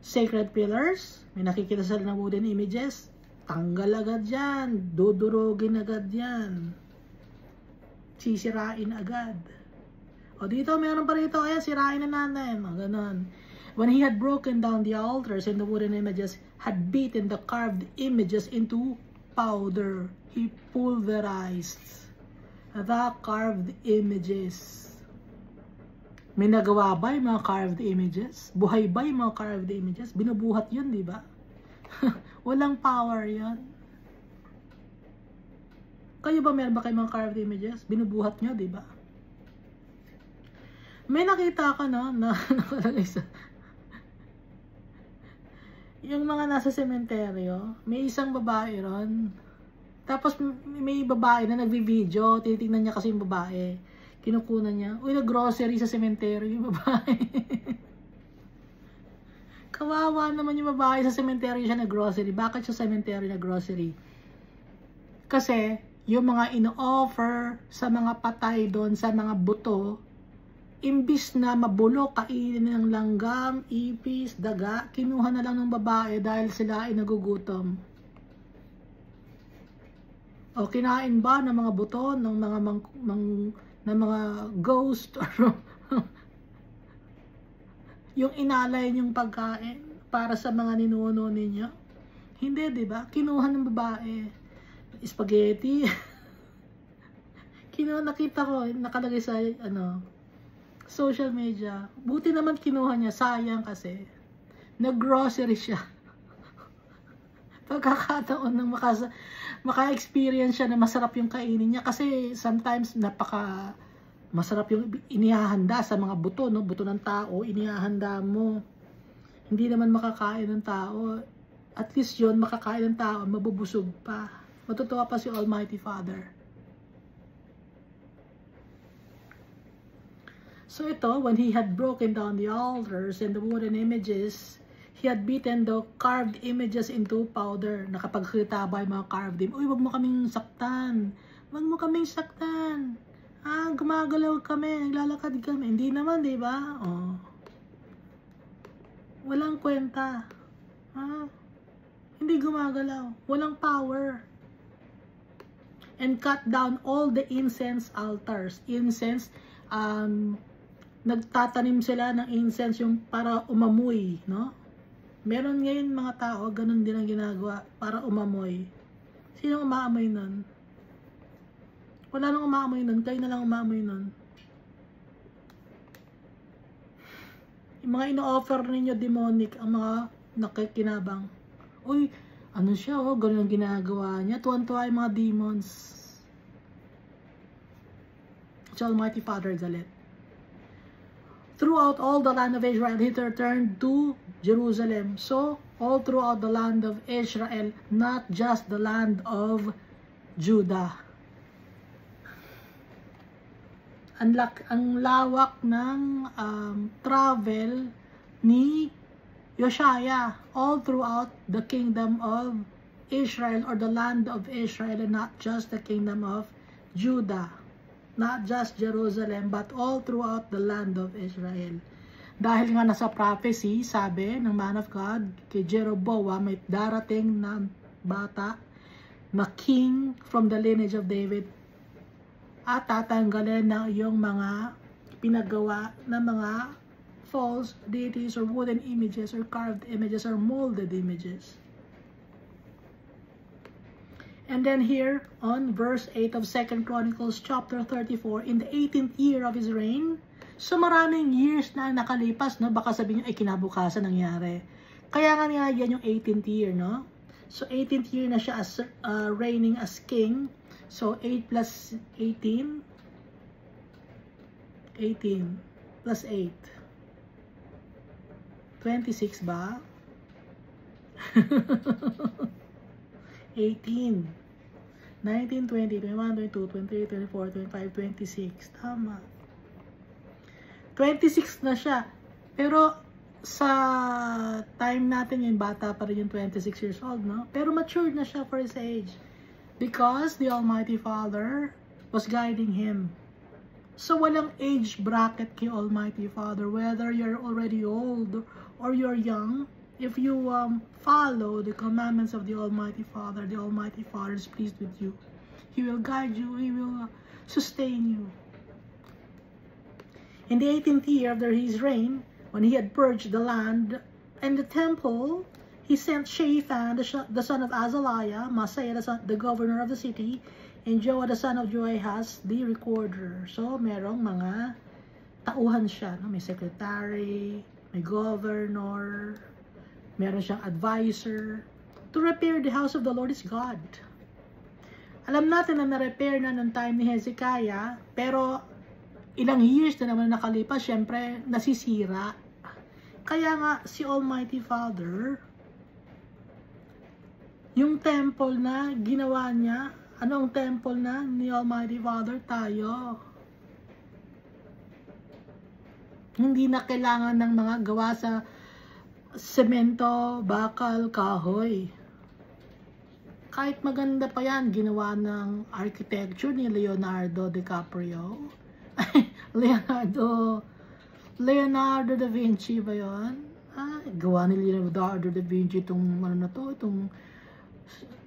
sacred pillars, may nakikita sila ng wooden images, tanggal agad yan, dudurugin agad yan, sisirain agad. O dito, meron pa rito, ayan, sirain na natin, mga ganon. When he had broken down the altars and the wooden images, had beaten the carved images into powder, he pulverized the carved images. May nagawa ba yung mga carved images? Buhay ba yung mga carved images? Binubuhat yun, di ba? Walang power yun. Kayo ba, meron ba kayong mga carved images? Binubuhat nyo, di ba? May nakita ka, no, na nakalagay sa yung mga nasa sementeryo, may isang babae ron. Tapos may babae na nagbi-video, tinitingnan niya kasi yung babae. Kinukunan niya, uy, nag-grocery sa sementeryo yung babae. Kawawa naman yung babae, sa sementeryo siya nag-grocery. Bakit siya sa sementeryo nag-grocery? Kasi yung mga ino-offer sa mga patay doon, sa mga buto, imbis na mabulok, kainin ng langgam, ipis, daga, kinuha na lang ng babae dahil sila ay nagugutom. O kinain ba ng mga buto, ng mga ng mga ghost, or yung inalay niyong pagkain para sa mga ninuno ninyo? Hindi, di ba? Kinuha ng babae. Spaghetti. Kinuha, nakita ko, nakalagay sa, social media. Buti naman kinuha niya, sayang kasi nag-grocery siya. Pagkakataon ng maka-experience siya na masarap yung kainin niya, kasi sometimes napaka masarap yung inihahanda sa mga buto, no? Buto ng tao, inihahanda mo. Hindi naman makakain ng tao. At least yun, makakain ng tao, mabubusog pa. Matutuwa pa si Almighty Father. So ito, when he had broken down the altars and the wooden images, he had beaten the carved images into powder. Nakapagkita ba yung mga carved images? Uy, wag mo kaming saktan. Wag mo kaming saktan. Gumagalaw kami, naglalakad kami. Hindi naman, di ba? Oh. Walang kwenta. Hindi gumagalaw. Walang power. And cut down all the incense altars. Incense, nagtatanim sila ng incense yung para umamoy, no? Meron ngayon mga tao, ganun din ang ginagawa para umamoy. Sino umaamoy nun? Wala nang umaamoy nun, kayo na lang umaamoy nun. Yung mga ino-offer ninyo demonic, ang mga nakikinabang. Uy, ano siya, ganun ang ginagawa niya. Tuwan-tuwa yung mga demons. So Almighty Father galit. Throughout all the land of Israel, he returned to Jerusalem. So, all throughout the land of Israel, not just the land of Judah. ang lawak ng travel ni Josiah all throughout the kingdom of Israel, or the land of Israel, and not just the kingdom of Judah, not just Jerusalem, but all throughout the land of Israel. Dahil nga nasa prophecy, sabi ng man of God kay Jeroboam, may darating na bata na king from the lineage of David, at tatanggalin na yung mga pinagawa na mga false deities or wooden images or carved images or molded images. And then here on verse 8 of 2 Chronicles chapter 34, in the 18th year of his reign. So maraming years na nakalipas, no? Baka sabihin nyo ay kinabukasan nangyari. Kaya nga yan yung 18th year, no? So 18th year na siya as reigning as king. So 8 plus 18, 18 plus 8, 26 ba? 18, 19, 20, 21, 22, 23, 24, 25, 26. Tama. 26 na siya. Pero sa time natin yung bata pa rin yung 26 years old, no? Pero matured na siya for his age. Because the Almighty Father was guiding him. So walang age bracket kay Almighty Father. Whether you're already old or you're young, if you follow the commandments of the Almighty Father is pleased with you. He will guide you. He will sustain you. In the 18th year of his reign, when he had purged the land and the temple, he sent Shaphan, the son of Azaliah, Maaseiah, the governor of the city, and Joah, the son of Joahaz, the recorder. So, merong mga tauhan siya. No? May secretary, may governor, meron siyang advisor, to repair the house of the Lord his God. Alam natin na na-repair na noong time ni Hezekiah, pero ilang years na naman nakalipas, syempre nasisira. Kaya nga si Almighty Father, yung temple na ginawa niya, ano ang temple na ni Almighty Father? Tayo. Hindi na kailangan ng mga gawa sa semento, bakal, kahoy. Kahit maganda pa yan, ginawa ng architecture ni Leonardo DiCaprio. Leonardo da Vinci ba yun? Gawa ni Leonardo da Vinci itong ano na to, itong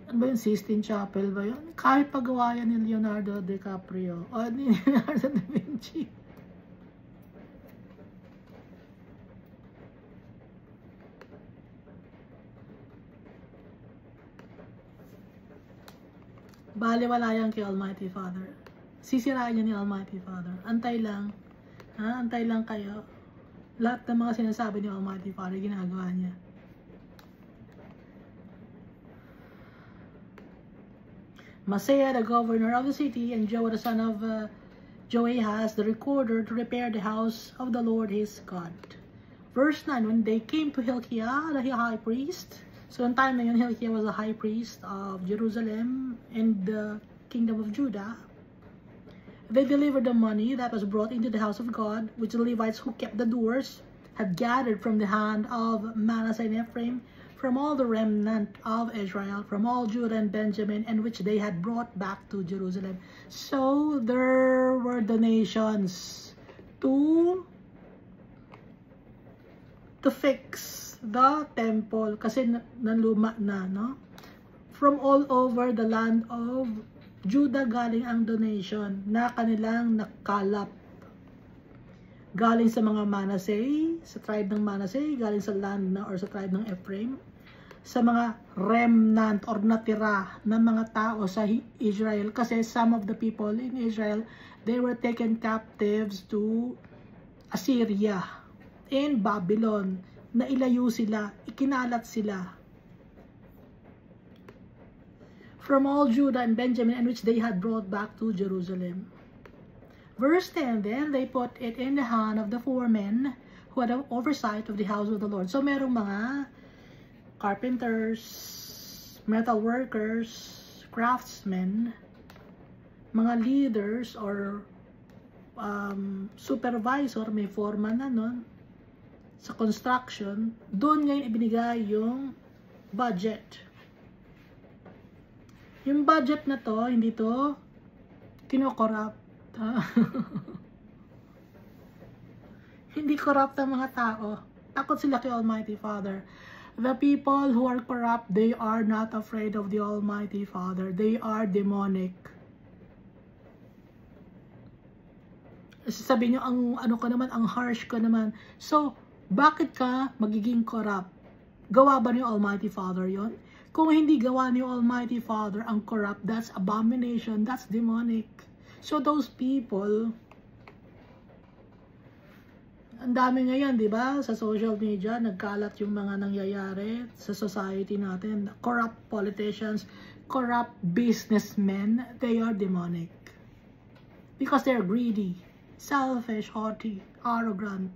ano ba yun, Sistine Chapel ba yun? Kahit pagawa yan ni Leonardo DiCaprio o ni Leonardo da Vinci. Baliwala yan kay Almighty Father. Sisirain niya ni Almighty Father. Antay lang. Antay lang kayo. Lahat ng mga sinasabi ni Almighty Father, ginagawa niya. Maaseiah, the governor of the city, and Joah, the son of Joahaz, the recorder, to repair the house of the Lord his God. Verse 9, when they came to Hilkiah, the high priest. So, on time na yun, Hilkiah was the high priest of Jerusalem and the kingdom of Judah. They delivered the money that was brought into the house of God, which the Levites who kept the doors had gathered from the hand of Manasseh and Ephraim, from all the remnant of Israel, from all Judah and Benjamin, and which they had brought back to Jerusalem. So there were donations to fix the temple, kasi naluma na, no? From all over the land of Judah galing ang donation na kanilang nakalap. Galing sa mga Manasseh, sa tribe ng Manasseh, galing sa land na or sa tribe ng Ephraim, sa mga remnant or natira na mga tao sa Israel, kasi some of the people in Israel, they were taken captives to Assyria and Babylon. Nailayo sila, ikinalat sila. From all Judah and Benjamin, and which they had brought back to Jerusalem. Verse 10, then they put it in the hand of the 4 men who had oversight of the house of the Lord. So merong mga carpenters, metal workers, craftsmen, mga leaders or supervisor, may foreman na nun, sa construction, doon ngayon ibinigay yung budget. Yung budget na to, hindi to kinokorrupt. Hindi corrupt ang mga tao. Takot sila kay Almighty Father. The people who are corrupt, they are not afraid of the Almighty Father. They are demonic. Sabi nyo, ang ano ka naman, ang harsh ka naman. So, bakit ka magiging corrupt? Gawa ba ni Almighty Father yon? Kung hindi gawa ni Almighty Father ang corrupt, that's abomination, that's demonic. So those people, ang dami ngayon, di ba? Sa social media, nagkalat yung mga nangyayari sa society natin. Corrupt politicians, corrupt businessmen, they are demonic. Because they're greedy, selfish, haughty, arrogant.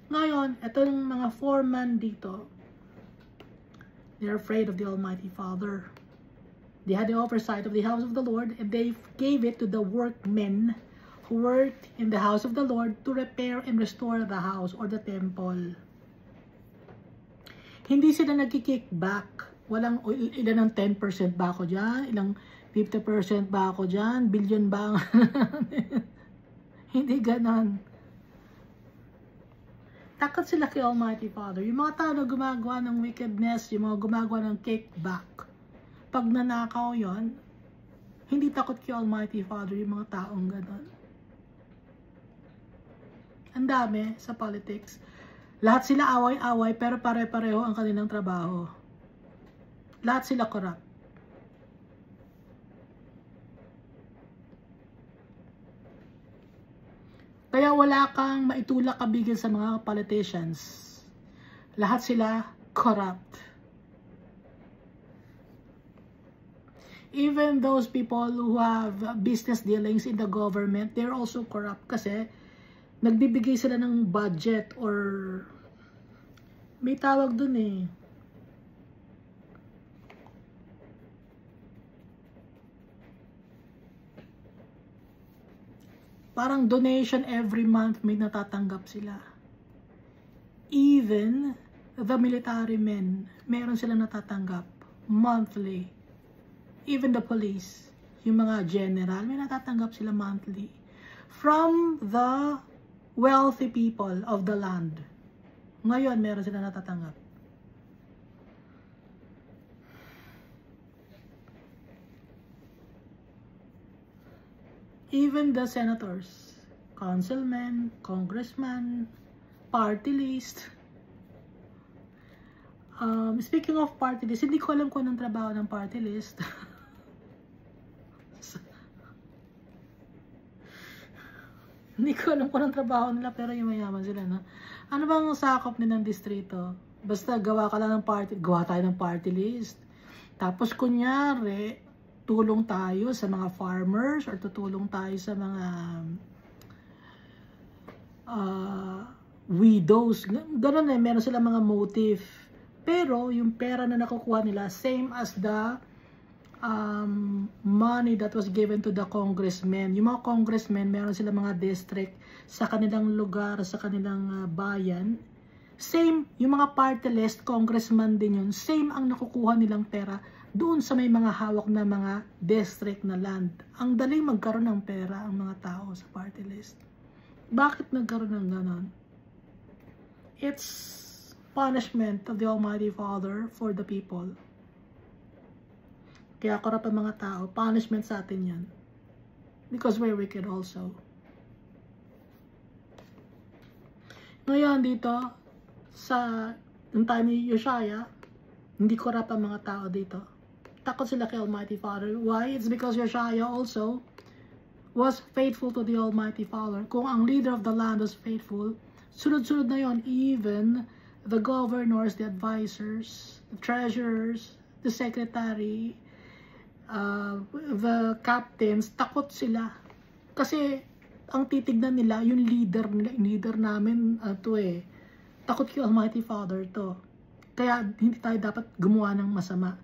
Ngayon, ito yung mga foreman dito. They're afraid of the Almighty Father. They had the oversight of the house of the Lord, and they gave it to the workmen who worked in the house of the Lord to repair and restore the house or the temple. Hindi sila nagki-kickback. Walang ilan ng 10% ba ako dyan? Ilang 50% ba ako dyan? Billion ba? Hindi ganon. Takot sila kay Almighty Father. Yung mga tao na gumagawa ng wickedness, yung mga gumagawa ng kickback, pag nanakaw yon, hindi takot kay Almighty Father yung mga taong gano'n. Ang dami sa politics. Lahat sila away-away pero pare-pareho ang kanilang trabaho. Lahat sila corrupt. Kaya wala kang maitulak kabigil sa mga politicians. Lahat sila corrupt. Even those people who have business dealings in the government, they're also corrupt kasi nagbibigay sila ng budget or may tawag dun eh. Parang donation every month may natatanggap sila. Even the military men, meron silang natatanggap monthly. Even the police, yung mga general, may natatanggap sila monthly. From the wealthy people of the land. Ngayon, meron sila natatanggap. Even the senators, councilmen, congressmen, party list. Speaking of party list, hindi ko alam kung anong trabaho ng party list. Hindi ko alam kung anong trabaho nila, pero yung mayaman sila, no? Ano bang sakop nilang distrito? Basta gawa ka lang ng party, gawa tayo ng party list. Tapos kunyari, tulong tayo sa mga farmers or tutulong tayo sa mga widows. Ganun eh, meron sila mga motive. Pero yung pera na nakukuha nila, same as the money that was given to the congressmen. Yung mga congressmen, meron sila mga district sa kanilang lugar, sa kanilang bayan. Same, yung mga party list, congressman din yun. Same ang nakukuha nilang pera doon sa may mga hawak na mga district na land. Ang daling magkaroon ng pera ang mga tao sa party list. Bakit nagkaroon ng ganon? It's punishment of the Almighty Father for the people. Kaya korap ang mga tao, punishment sa atin yan. Because we're wicked also. Ngayon dito, sa yung time ni Josiah, hindi korap ang mga tao dito. Takot sila kay Almighty Father. Why? It's because Josiah also was faithful to the Almighty Father. Kung ang leader of the land was faithful, sunod-sunod na yon, even the governors, the advisors, the treasurers, the secretary, the captains, takot sila. Kasi ang titignan nila, yung leader namin to eh. Takot kay Almighty Father to. Kaya hindi tayo dapat gumawa ng masama.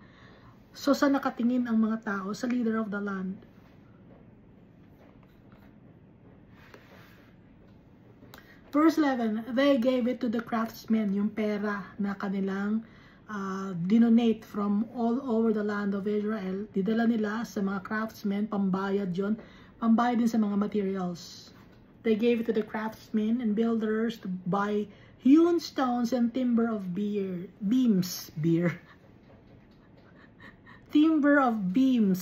So sa nakatingin ang mga tao? Sa leader of the land. Verse 11, they gave it to the craftsmen, yung pera na kanilang dinonate from all over the land of Israel. Didala nila sa mga craftsmen, pambayad yon, pambayad din sa mga materials. They gave it to the craftsmen and builders to buy hewn stones and timber of beams. Timber of beams.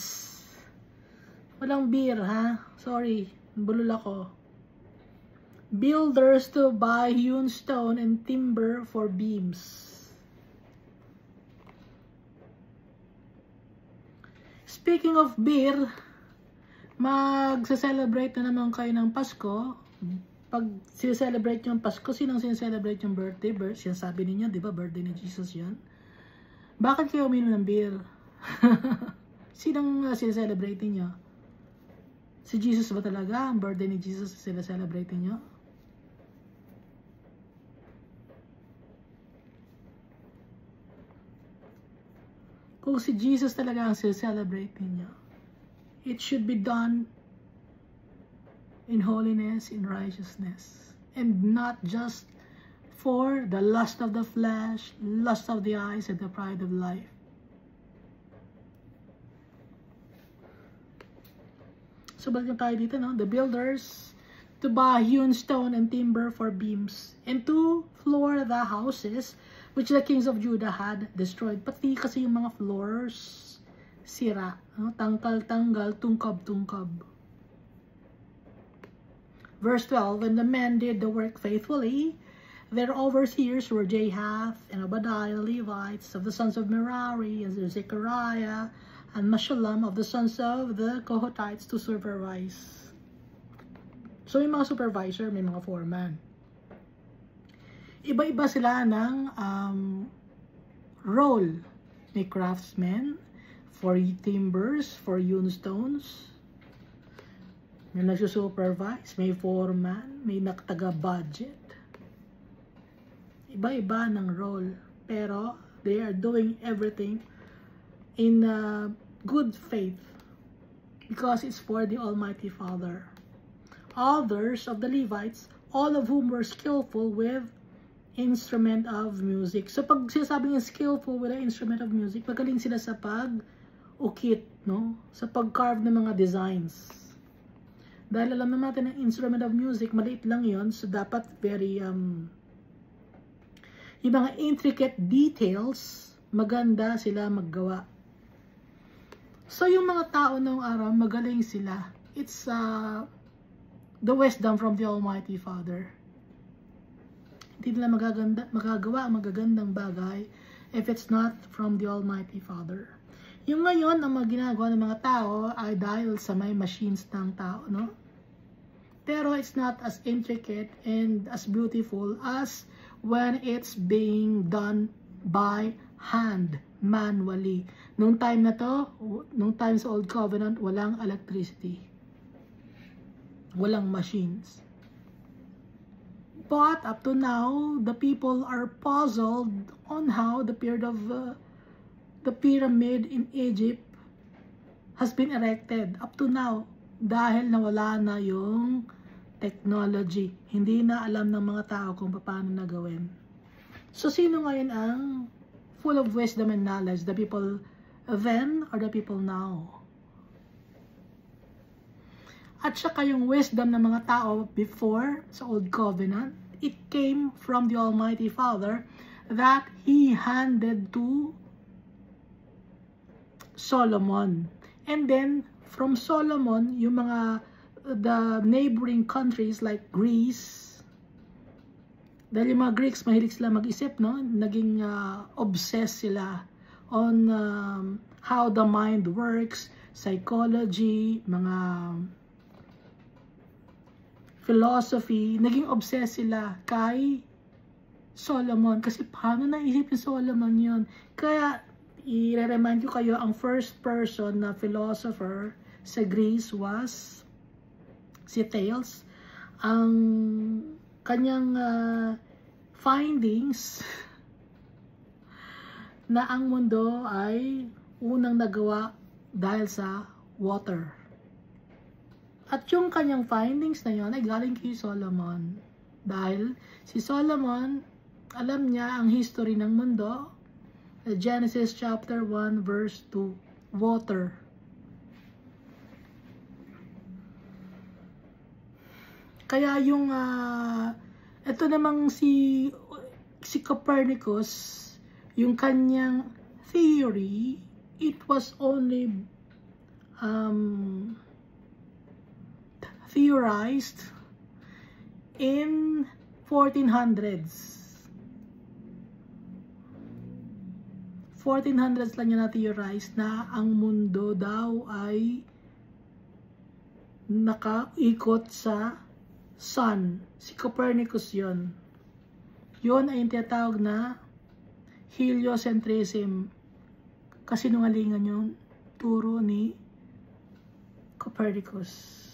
Walang beer, ha? Sorry, bulol ako. Builders to buy hewn stone and timber for beams. Speaking of beer, magsa-celebrate na naman kayo ng Pasko. Pag siya-celebrate yung Pasko, sinang siya-celebrate yung birthday? Sinasabi ninyo, di ba? Birthday ni Jesus yan. Bakit kayo uminom ng beer? Sinang siya-celebrate niyo? Si Jesus ba talaga? Ang birthday ni Jesus sila celebrate niyo? Kung si Jesus talaga ang celebrate niyo, it should be done in holiness, in righteousness, and not just for the lust of the flesh, lust of the eyes, and the pride of life. So, balik tayo dito, no? The builders to buy hewn stone and timber for beams, and to floor the houses which the kings of Judah had destroyed. Pati kasi yung mga floors, sira, no? Tangkal-tanggal, tungkab-tungkab. Verse 12, when the men did the work faithfully, their overseers were Jahath and Obadiah, Levites, of the sons of Merari, and Zechariah, and Meshullam, of the sons of the Kohathites, to supervise. So, yung mga supervisor, may mga foreman. Iba-iba sila ng role. May craftsmen, for timbers, for hewn stones. May nagsusupervise, may foreman, may taga-budget. Iba-iba ng role. Pero, they are doing everything in good faith. Because it's for the Almighty Father. Others of the Levites, all of whom were skillful with instrument of music. So, pag sinasabing skillful with an instrument of music, magaling sila sa pag-ukit, no? Sa pag-carve ng mga designs. Dahil alam natin ang instrument of music, maliit lang yon, so dapat very, yung mga intricate details, maganda sila maggawa. So, yung mga tao noong araw, magaling sila. It's the wisdom from the Almighty Father. Hindi nila magagawa ang magagandang bagay if it's not from the Almighty Father. Yung ngayon, ang mga ginagawa ng mga tao ay dahil sa may machines ng tao, no? Pero it's not as intricate and as beautiful as when it's being done by hand, manually. Nung time na to, nung time sa Old Covenant, walang electricity. Walang machines. But up to now, the people are puzzled on how the period of the pyramid in Egypt has been erected up to now dahil nawala na yung technology. Hindi na alam ng mga tao kung paano na gawin. So, sino ngayon ang full of wisdom and knowledge? The people then or the people now? At saka yung wisdom ng mga tao before sa Old Covenant, it came from the Almighty Father that He handed to Solomon. And then, from Solomon, yung the neighboring countries like Greece, dahil yung mga Greeks, mahilig sila mag-isip, no? Naging obsessed sila on how the mind works, psychology, mga philosophy, naging obsessed sila kay Solomon. Kasi paano naisip ni Solomon yun? Kaya, i-remind ko kayo, ang first person na philosopher sa Greece was si Thales. Ang kanyang findings na ang mundo ay unang nagawa dahil sa water. At yung kanyang findings na yun ay galing kay Solomon. Dahil si Solomon, alam niya ang history ng mundo. Genesis chapter 1 verse 2, water. Kaya yung ito namang si Copernicus, yung kanyang theory, it was only theorized in 1400s. 1400s lang niya na-theorize na ang mundo daw ay nakaikot sa sun. Si Copernicus yon. Yon ay yung tinatawag na heliocentrism. Kasinungalingan yung turo ni Copernicus.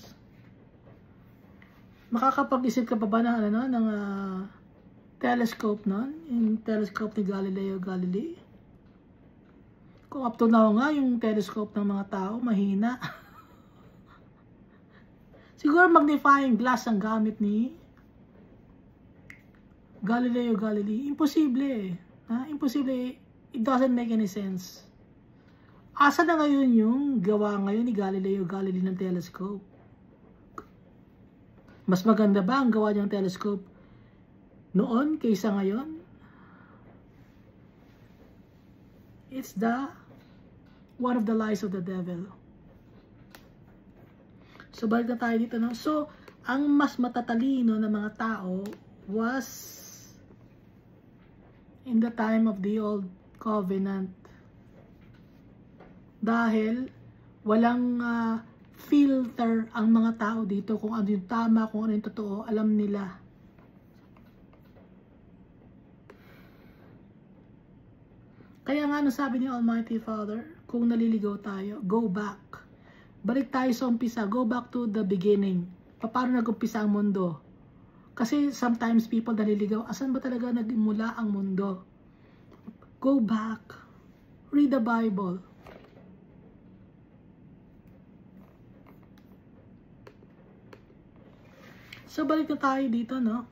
Makakapag-isip ka pa ba ng telescope nun? Yung telescope ni Galileo Galilei? Kung up to now nga, yung telescope ng mga tao, mahina. Siguro magnifying glass ang gamit ni Galileo Galilei. Imposible. Imposible. It doesn't make any sense. Asa na ngayon yung gawa ngayon ni Galileo Galilei ng telescope? Mas maganda ba ang gawa niyang telescope noon kaysa ngayon? It's one of the lies of the devil. So, balik na tayo dito, no? So, ang mas matatalino na mga tao was in the time of the Old Covenant. Dahil walang filter ang mga tao dito kung ano yung tama, kung ano yung totoo, alam nila. Kaya nga, sabi ni Almighty Father, kung naliligaw tayo, go back. Balik tayo sa umpisa. Go back to the beginning. Paano nag-umpisa ang mundo? Kasi sometimes people naliligaw, asan ba talaga nagmula ang mundo? Go back. Read the Bible. So, balik na tayo dito, no?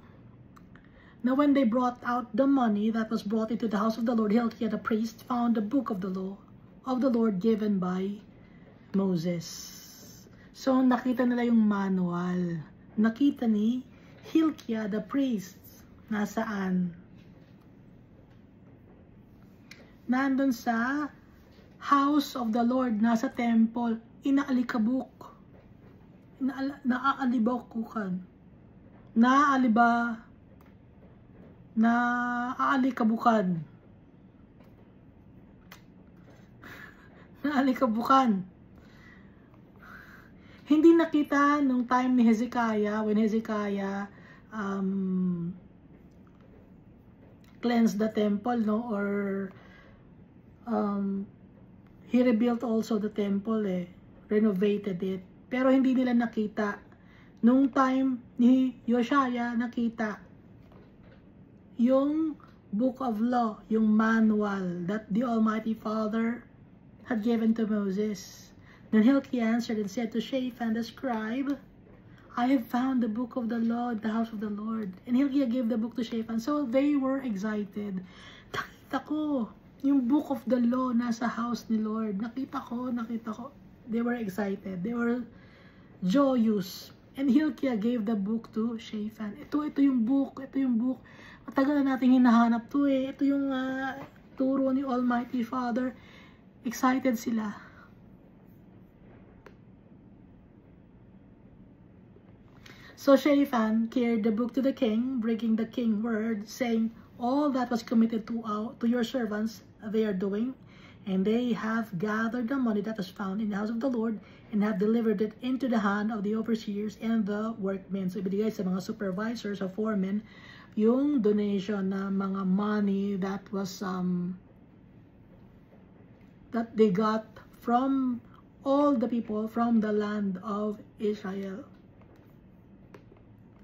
Now, when they brought out the money that was brought into the house of the Lord, Hilkiah the priest found the book of the law of the Lord given by Moses. So, nakita nila yung manual. Nakita ni Hilkiah the priest. Nasaan? Nandun sa house of the Lord. Nasa temple. Inaalikabok. Naaalikabukan. Naalikabukan. Hindi nakita nung time ni Hezekiah, when Hezekiah cleansed the temple, no? Or he rebuilt also the temple, renovated it. Pero hindi nila nakita. Nung time ni Josiah, nakita yung book of law, yung manual that the Almighty Father had given to Moses. Then Hilkiah answered and said to Shaphan the scribe, I have found the book of the law in the house of the Lord. And Hilkiah gave the book to Shaphan. So they were excited. Nakita ko, yung book of the law nasa house ni Lord. Nakita ko. They were excited. They were joyous. And Hilkiah gave the book to Shaphan. Ito yung book. Matagal na natin hinahanap to Ito yung turo ni Almighty Father. Excited sila. So Shaphan carried the book to the king, bringing the king word, saying, all that was committed to your servants they are doing, and they have gathered the money that was found in the house of the Lord, and have delivered it into the hand of the overseers and the workmen. So ibinigay sa mga supervisors o foremen yung donation na mga money that was that they got from all the people from the land of Israel.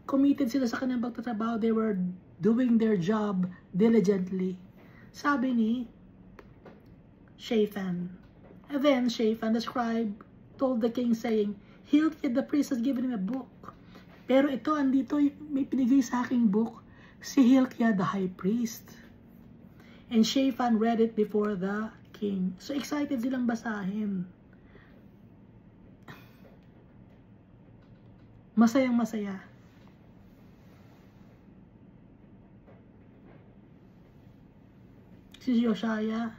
Committed sila sa kanilang pagtatrabaho. They were doing their job diligently. Sabi ni Shaphan. And then Shaphan the scribe told the king, saying, Hilkiah the priest has given him a book. Pero ito, andito, may pinigay sa aking book, si Hilkiah the high priest. And Shaphan read it before the king. So excited silang basahin. Masayang masaya. Si Josiah,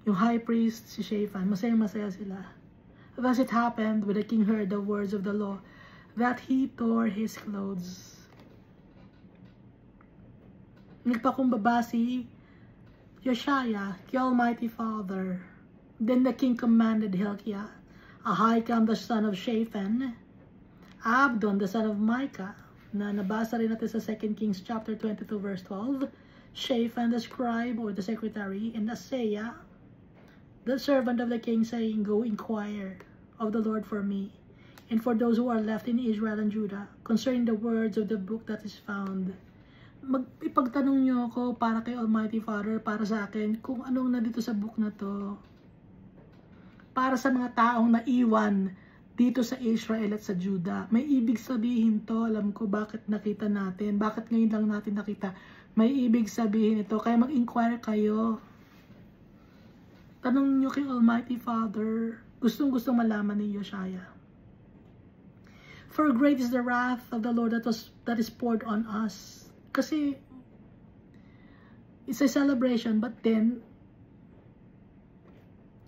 yung high priest, si Shaphan, masayang masaya sila. Thus it happened when the king heard the words of the law, that he tore his clothes. Nagpakumbaba si Josiah, the Almighty Father. Then the king commanded Hilkiah, Ahikam the son of Shaphan, Abdon the son of Micah, na nabasa rin natin sa 2 Kings chapter 22 verse 12, Shaphan the scribe or the secretary, and Asaiah, the servant of the king, saying, Go inquire of the Lord for me, and for those who are left in Israel and Judah, concerning the words of the book that is found. Ipagtanong niyo ako para kay Almighty Father, para sa akin, kung anong nandito sa book na to. Para sa mga taong naiwan dito sa Israel at sa Judah. May ibig sabihin to, alam ko bakit nakita natin, bakit ngayon lang natin nakita. May ibig sabihin ito, kaya mag-inquire kayo. Tanong niyo kay Almighty Father, gustong-gustong malaman ni Josiah. For great is the wrath of the Lord that is poured on us. Kasi, it's a celebration, but then,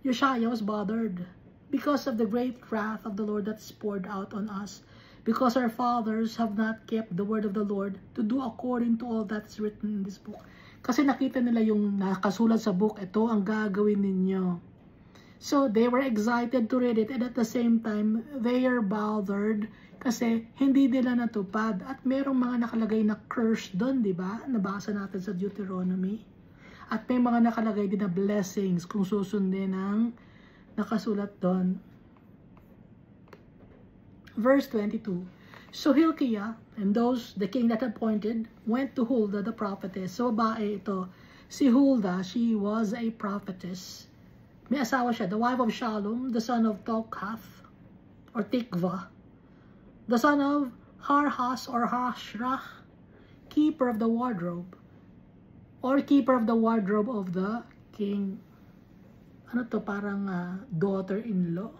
Josiah was bothered because of the great wrath of the Lord that's poured out on us, because our fathers have not kept the word of the Lord to do according to all that's written in this book. Kasi nakita nila yung nakasulat sa book, ito ang gagawin ninyo. So, they were excited to read it, and at the same time, they are bothered kasi hindi nila natupad. At merong mga nakalagay na curse doon, di ba? Nabasa natin sa Deuteronomy. At may mga nakalagay din na blessings kung susundin ang nakasulat doon. Verse 22. So Hilkiah and those the king that appointed went to Huldah the prophetess. So bae ito. Si Huldah, she was a prophetess. May asawa siya, the wife of Shallum, the son of Tokhath, or Tikva, the son of Harhas or Hashrach, keeper of the wardrobe, or keeper of the wardrobe of the king. Ano to, parang daughter-in-law,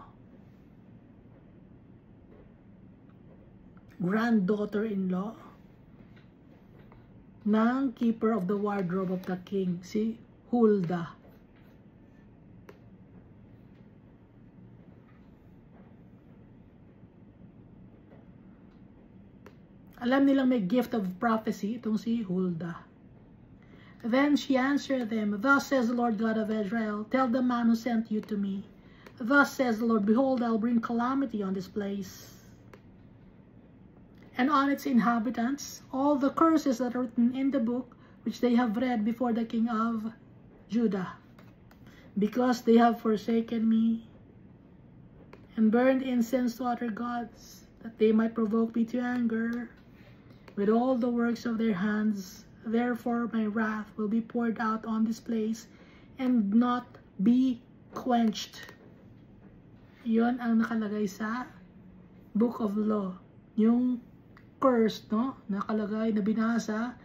granddaughter-in-law ng keeper of the wardrobe of the king, si Huldah. Alam nilang may gift of prophecy itong si Huldah. Then she answered them, Thus says the Lord God of Israel, Tell the man who sent you to me. Thus says the Lord, Behold, I will bring calamity on this place, and on its inhabitants, all the curses that are written in the book, which they have read before the king of Judah, because they have forsaken me, and burned incense to other gods, that they might provoke me to anger with all the works of their hands. Therefore my wrath will be poured out on this place and not be quenched. Yon ang nakalagay sa Book of Law. Yung curse, no? Nakalagay na binasa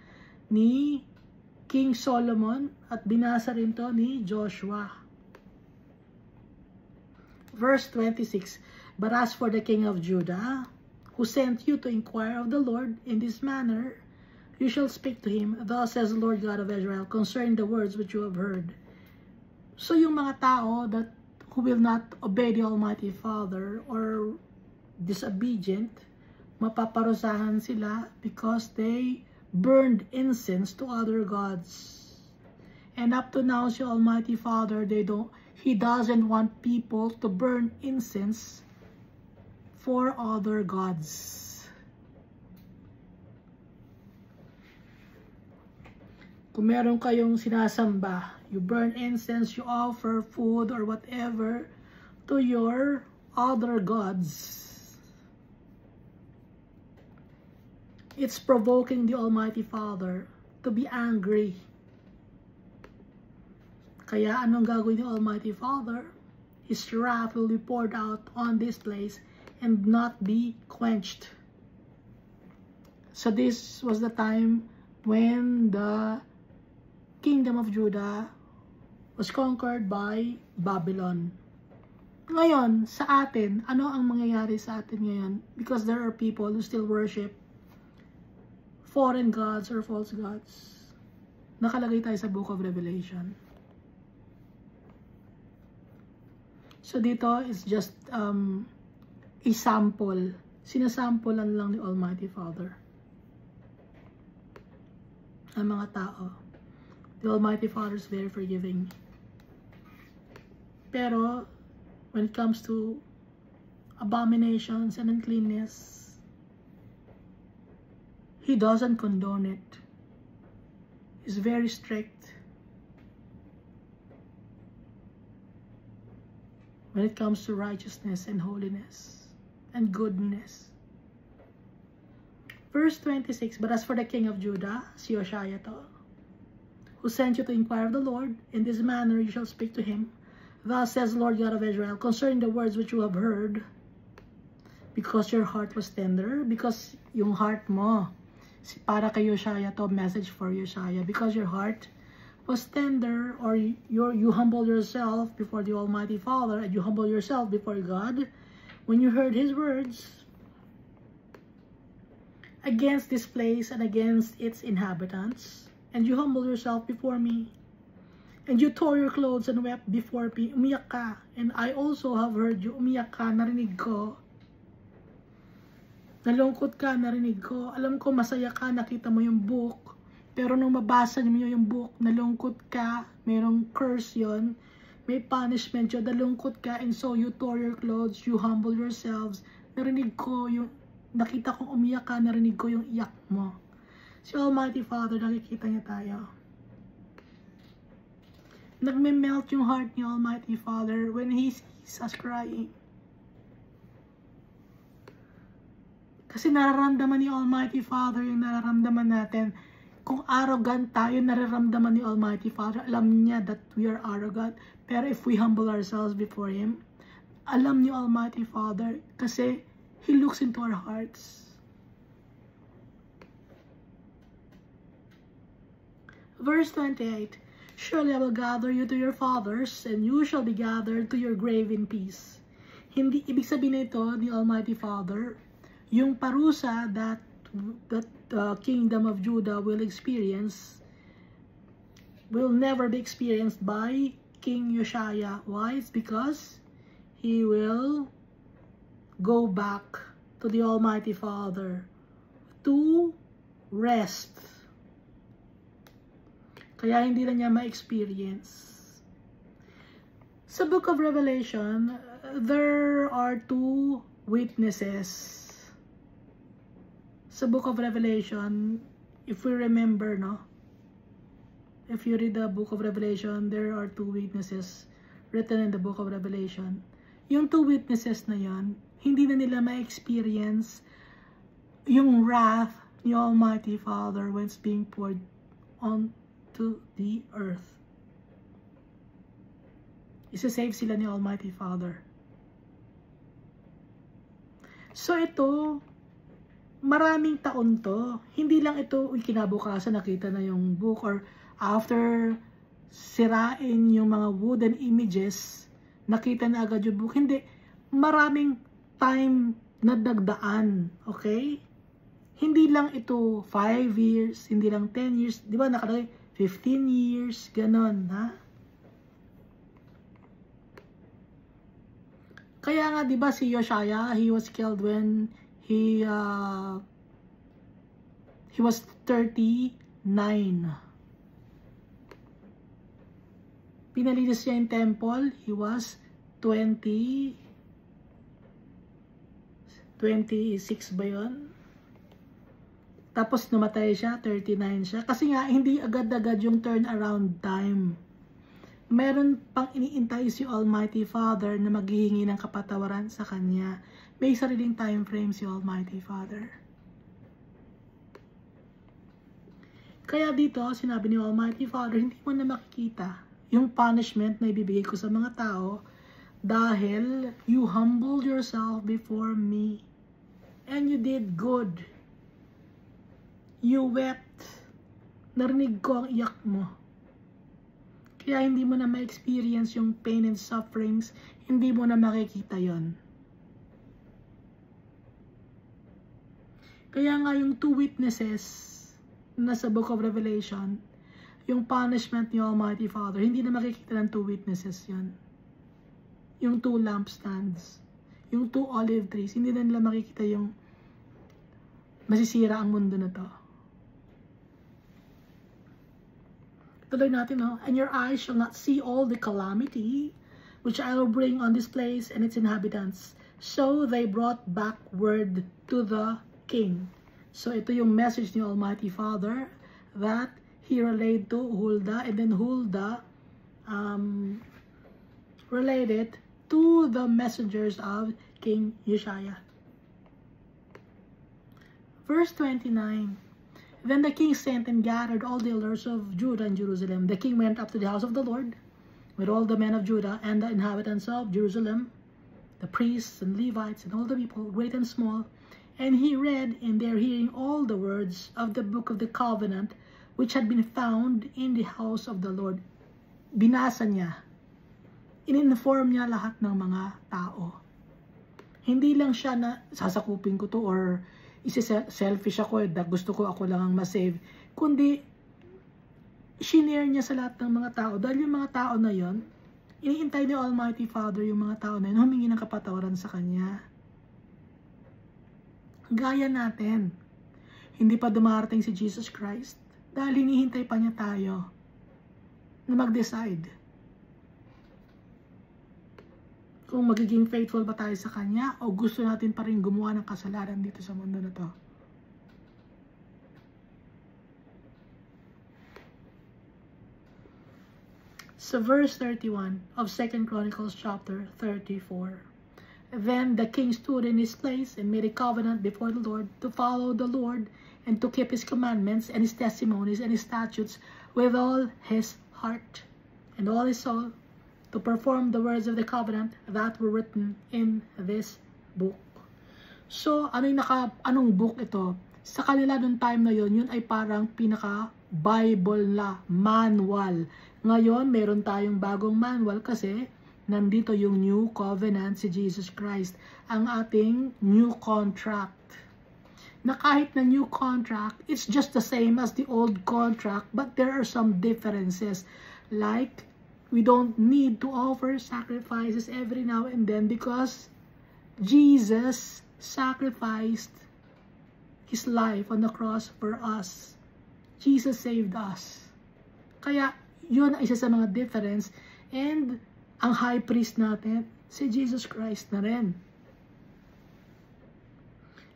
ni King Solomon at binasa rin to ni Joshua. Verse 26. But as for the king of Judah, who sent you to inquire of the Lord in this manner, you shall speak to him, Thus says the Lord God of Israel, concerning the words which you have heard. So yung mga tao who will not obey the Almighty Father or disobedient, mapaparusahan sila because they burned incense to other gods. And up to now, si Almighty Father, He doesn't want people to burn incense for other gods. Kung meron kayong sinasamba, you burn incense, you offer food or whatever to your other gods, it's provoking the Almighty Father to be angry. Kaya anong gagawin ng Almighty Father? His wrath will be poured out on this place and not be quenched. So this was the time when the kingdom of Judah was conquered by Babylon. Ngayon, sa atin, ano ang mangyayari sa atin ngayon? Because there are people who still worship foreign gods or false gods. Nakalagay tayo sa Book of Revelation. So dito is just a sample. Sinasampulan lang ni Almighty Father ang mga tao. The Almighty Father is very forgiving. Pero when it comes to abominations and uncleanness, He doesn't condone it. He's very strict when it comes to righteousness and holiness and goodness. Verse 26, but as for the king of Judah, si Hoshea to, who sent you to inquire of the Lord, in this manner you shall speak to him. Thus says the Lord God of Israel, concerning the words which you have heard, because your heart was tender, because yung heart mo, para kay Hoshea to, message for Hoshea, because your heart was tender, or you humble yourself before the Almighty Father, and you humble yourself before God, when you heard His words, against this place and against its inhabitants, and you humble yourself before me, and you tore your clothes and wept before me, umiyak ka, and I also have heard you, umiyak ka, narinig ko, nalungkot ka, narinig ko, alam ko masaya ka, nakita mo yung book, pero nung mabasa niyo yung book, nalungkot ka, mayroong curse yon, may punishment yun, nalungkot ka, and so you tore your clothes, you humble yourselves, narinig ko yung, nakita kong umiyak ka, narinig ko yung iyak mo. Si Almighty Father, nakikita niya tayo. Nagme-melt yung heart ni Almighty Father when He sees us crying. Kasi nararamdaman ni Almighty Father yung nararamdaman natin. Kung arrogant tayo, nararamdaman ni Almighty Father. Alam niya that we are arrogant. Pero if we humble ourselves before Him, alam ni Almighty Father kasi He looks into our hearts. Verse 28, surely I will gather you to your fathers, and you shall be gathered to your grave in peace. Hindi, ibig sabihin nito ni Almighty Father, yung parusa that the kingdom of Judah will experience will never be experienced by King Hoshea. Why? It's because he will go back to the Almighty Father to rest. Kaya hindi na niya ma-experience. Sa Book of Revelation, there are two witnesses. Sa Book of Revelation, if we remember, no? If you read the Book of Revelation, there are two witnesses written in the Book of Revelation. Yung two witnesses na yan, hindi na nila ma-experience yung wrath ni Almighty Father when it's being poured onto the earth. Isa-save sila ni Almighty Father. So ito, maraming taon to. Hindi lang ito, kinabukasan nakita na yung book, or after sirain yung mga wooden images, nakita na agad yung book. Hindi, maraming time na dagdaan, okay? Hindi lang ito 5 years, hindi lang 10 years, di ba nakalagay 15 years, ganon, ha? Kaya nga, di ba si Hoshea, he was killed when he was 39. Pinalinis niya yung temple, he was 26 ba yun? Tapos namatay siya, 39 siya. Kasi nga, hindi agad-agad yung turnaround time. Meron pang iniintay si Almighty Father na maghihingi ng kapatawaran sa Kanya. May sariling time frame si Almighty Father. Kaya dito, sinabi ni Almighty Father, hindi mo na makikita yung punishment na ibibigay ko sa mga tao dahil you humbled yourself before me and you did good. You wept. Narinig ko ang iyak mo. Kaya hindi mo na ma-experience yung pain and sufferings. Hindi mo na makikita yon. Kaya nga yung two witnesses na sa Book of Revelation, yung punishment ni Almighty Father, hindi na makikita ng two witnesses yon. Yung two lampstands, yung two olive trees, hindi na nila makikita yung masisira ang mundo na to. Tuloy natin, no? And your eyes shall not see all the calamity which I will bring on this place and its inhabitants. So they brought back word to the king. So ito yung message ni Almighty Father that he relayed to Huldah, and then Huldah related to the messengers of King Uzziah. Verse 29. Then the king sent and gathered all the elders of Judah and Jerusalem. The king went up to the house of the Lord with all the men of Judah and the inhabitants of Jerusalem, the priests and Levites and all the people, great and small. And he read in their hearing all the words of the book of the covenant which had been found in the house of the Lord. Binasa niya. In-inform niya lahat ng mga tao. Hindi lang siya na sasakupin ko to or selfish ako, gusto ko ako lang ang masave, kundi shinare niya sa lahat ng mga tao, dahil yung mga tao na yon, iniintay ni Almighty Father yung mga tao na yun, humingi ng kapatawaran sa Kanya. Gaya natin, hindi pa dumarating si Jesus Christ, dahil hinihintay pa niya tayo na mag-decide kung magiging faithful ba tayo sa Kanya o gusto natin pa rin gumawa ng kasalanan dito sa mundo na to. So verse 31 of 2 Chronicles chapter 34. Then the king stood in his place and made a covenant before the Lord to follow the Lord and to keep his commandments and his testimonies and his statutes with all his heart and all his soul, to perform the words of the covenant that were written in this book. So, anong book ito? Sa kanila nung time na yun ay parang pinaka-Bible na manual. Ngayon, meron tayong bagong manual kasi nandito yung New Covenant, si Jesus Christ, ang ating new contract. Na kahit na new contract, it's just the same as the old contract, but there are some differences. Like, we don't need to offer sacrifices every now and then because Jesus sacrificed His life on the cross for us. Jesus saved us. Kaya, yun ang isa sa mga difference. And, ang high priest natin, si Jesus Christ na rin.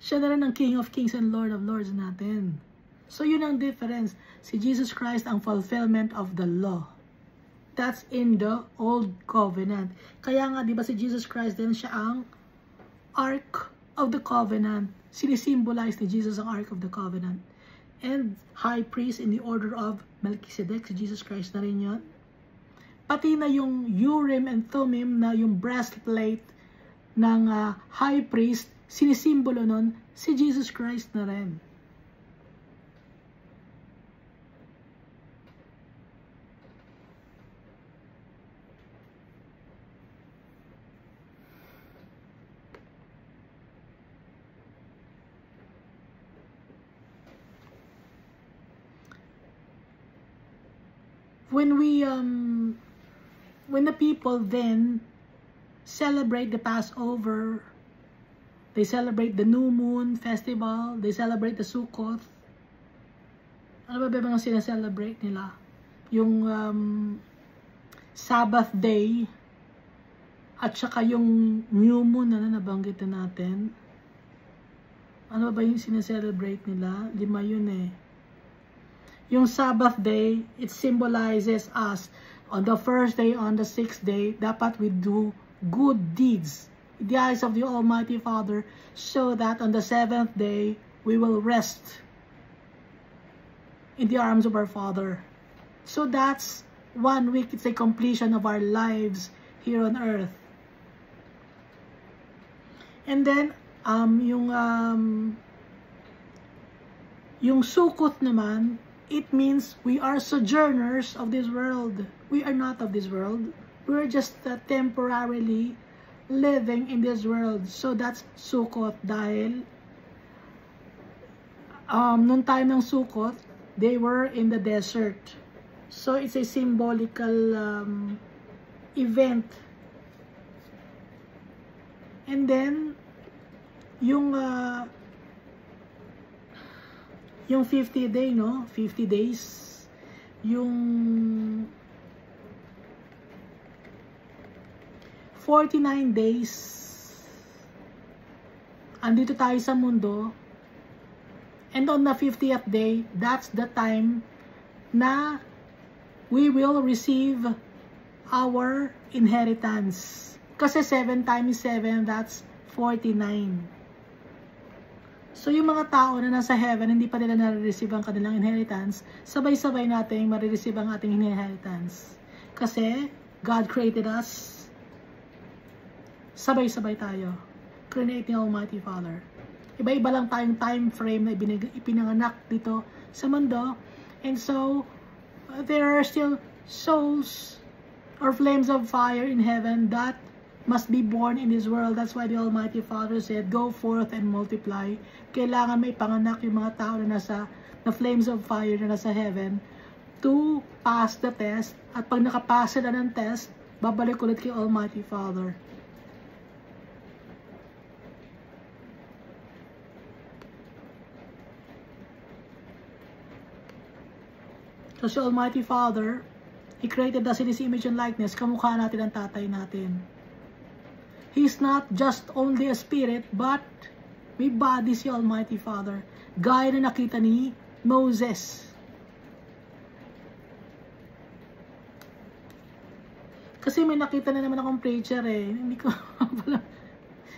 Siya na rin ang King of Kings and Lord of Lords natin. So, yun ang difference. Si Jesus Christ ang fulfillment of the law. That's in the Old Covenant. Kaya nga, di ba si Jesus Christ din siya ang Ark of the Covenant. Sinisimbolize ni Jesus ang Ark of the Covenant. And High Priest in the order of Melchizedek, si Jesus Christ na rin yun. Pati na yung Urim and Thummim na yung breastplate ng High Priest, sinisimbolo nun si Jesus Christ na rin. When the people then celebrate the Passover, they celebrate the New Moon Festival, they celebrate the Sukkot. Ano ba mga sinaselebrate nila? Yung Sabbath Day at saka yung New Moon na nabanggit natin. Ano ba yung sinaselebrate nila? 5 yun eh. Yung Sabbath day, it symbolizes us. On the first day, on the 6th day, dapat we do good deeds in the eyes of the Almighty Father, so that on the 7th day, we will rest in the arms of our Father. So that's 1 week. It's a completion of our lives here on earth. And then, Yung Sukkot naman, it means we are sojourners of this world. We are not of this world. We're just temporarily living in this world. So that's Sukkot dahil nung time ng Sukkot, they were in the desert. So it's a symbolical event. And then yung 50 day, no? 50 days. Yung 49 days. Andito tayo sa mundo. And on the 50th day, that's the time na we will receive our inheritance. Kasi 7 times 7, that's 49. So, yung mga tao na nasa heaven, hindi pa nila nare-receive ang kanilang inheritance, sabay-sabay natin marireceive ang ating inheritance. Kasi, God created us. Sabay-sabay tayo. Create ni Almighty Father. Iba-iba lang tayong time frame na ipinanganak dito sa mundo. And so, there are still souls or flames of fire in heaven that must be born in this world. That's why the Almighty Father said, go forth and multiply. Kailangan may panganak yung mga tao na nasa flames of fire na nasa heaven to pass the test. At pag nakapasa na ng test, babalik ulit kay Almighty Father. So si Almighty Father, He created us in His image and likeness. Kamukha natin ang tatay natin. He's not just only a spirit, but may body si Almighty Father. Gaya na nakita ni Moses. Kasi may nakita na naman akong preacher eh. Hindi ko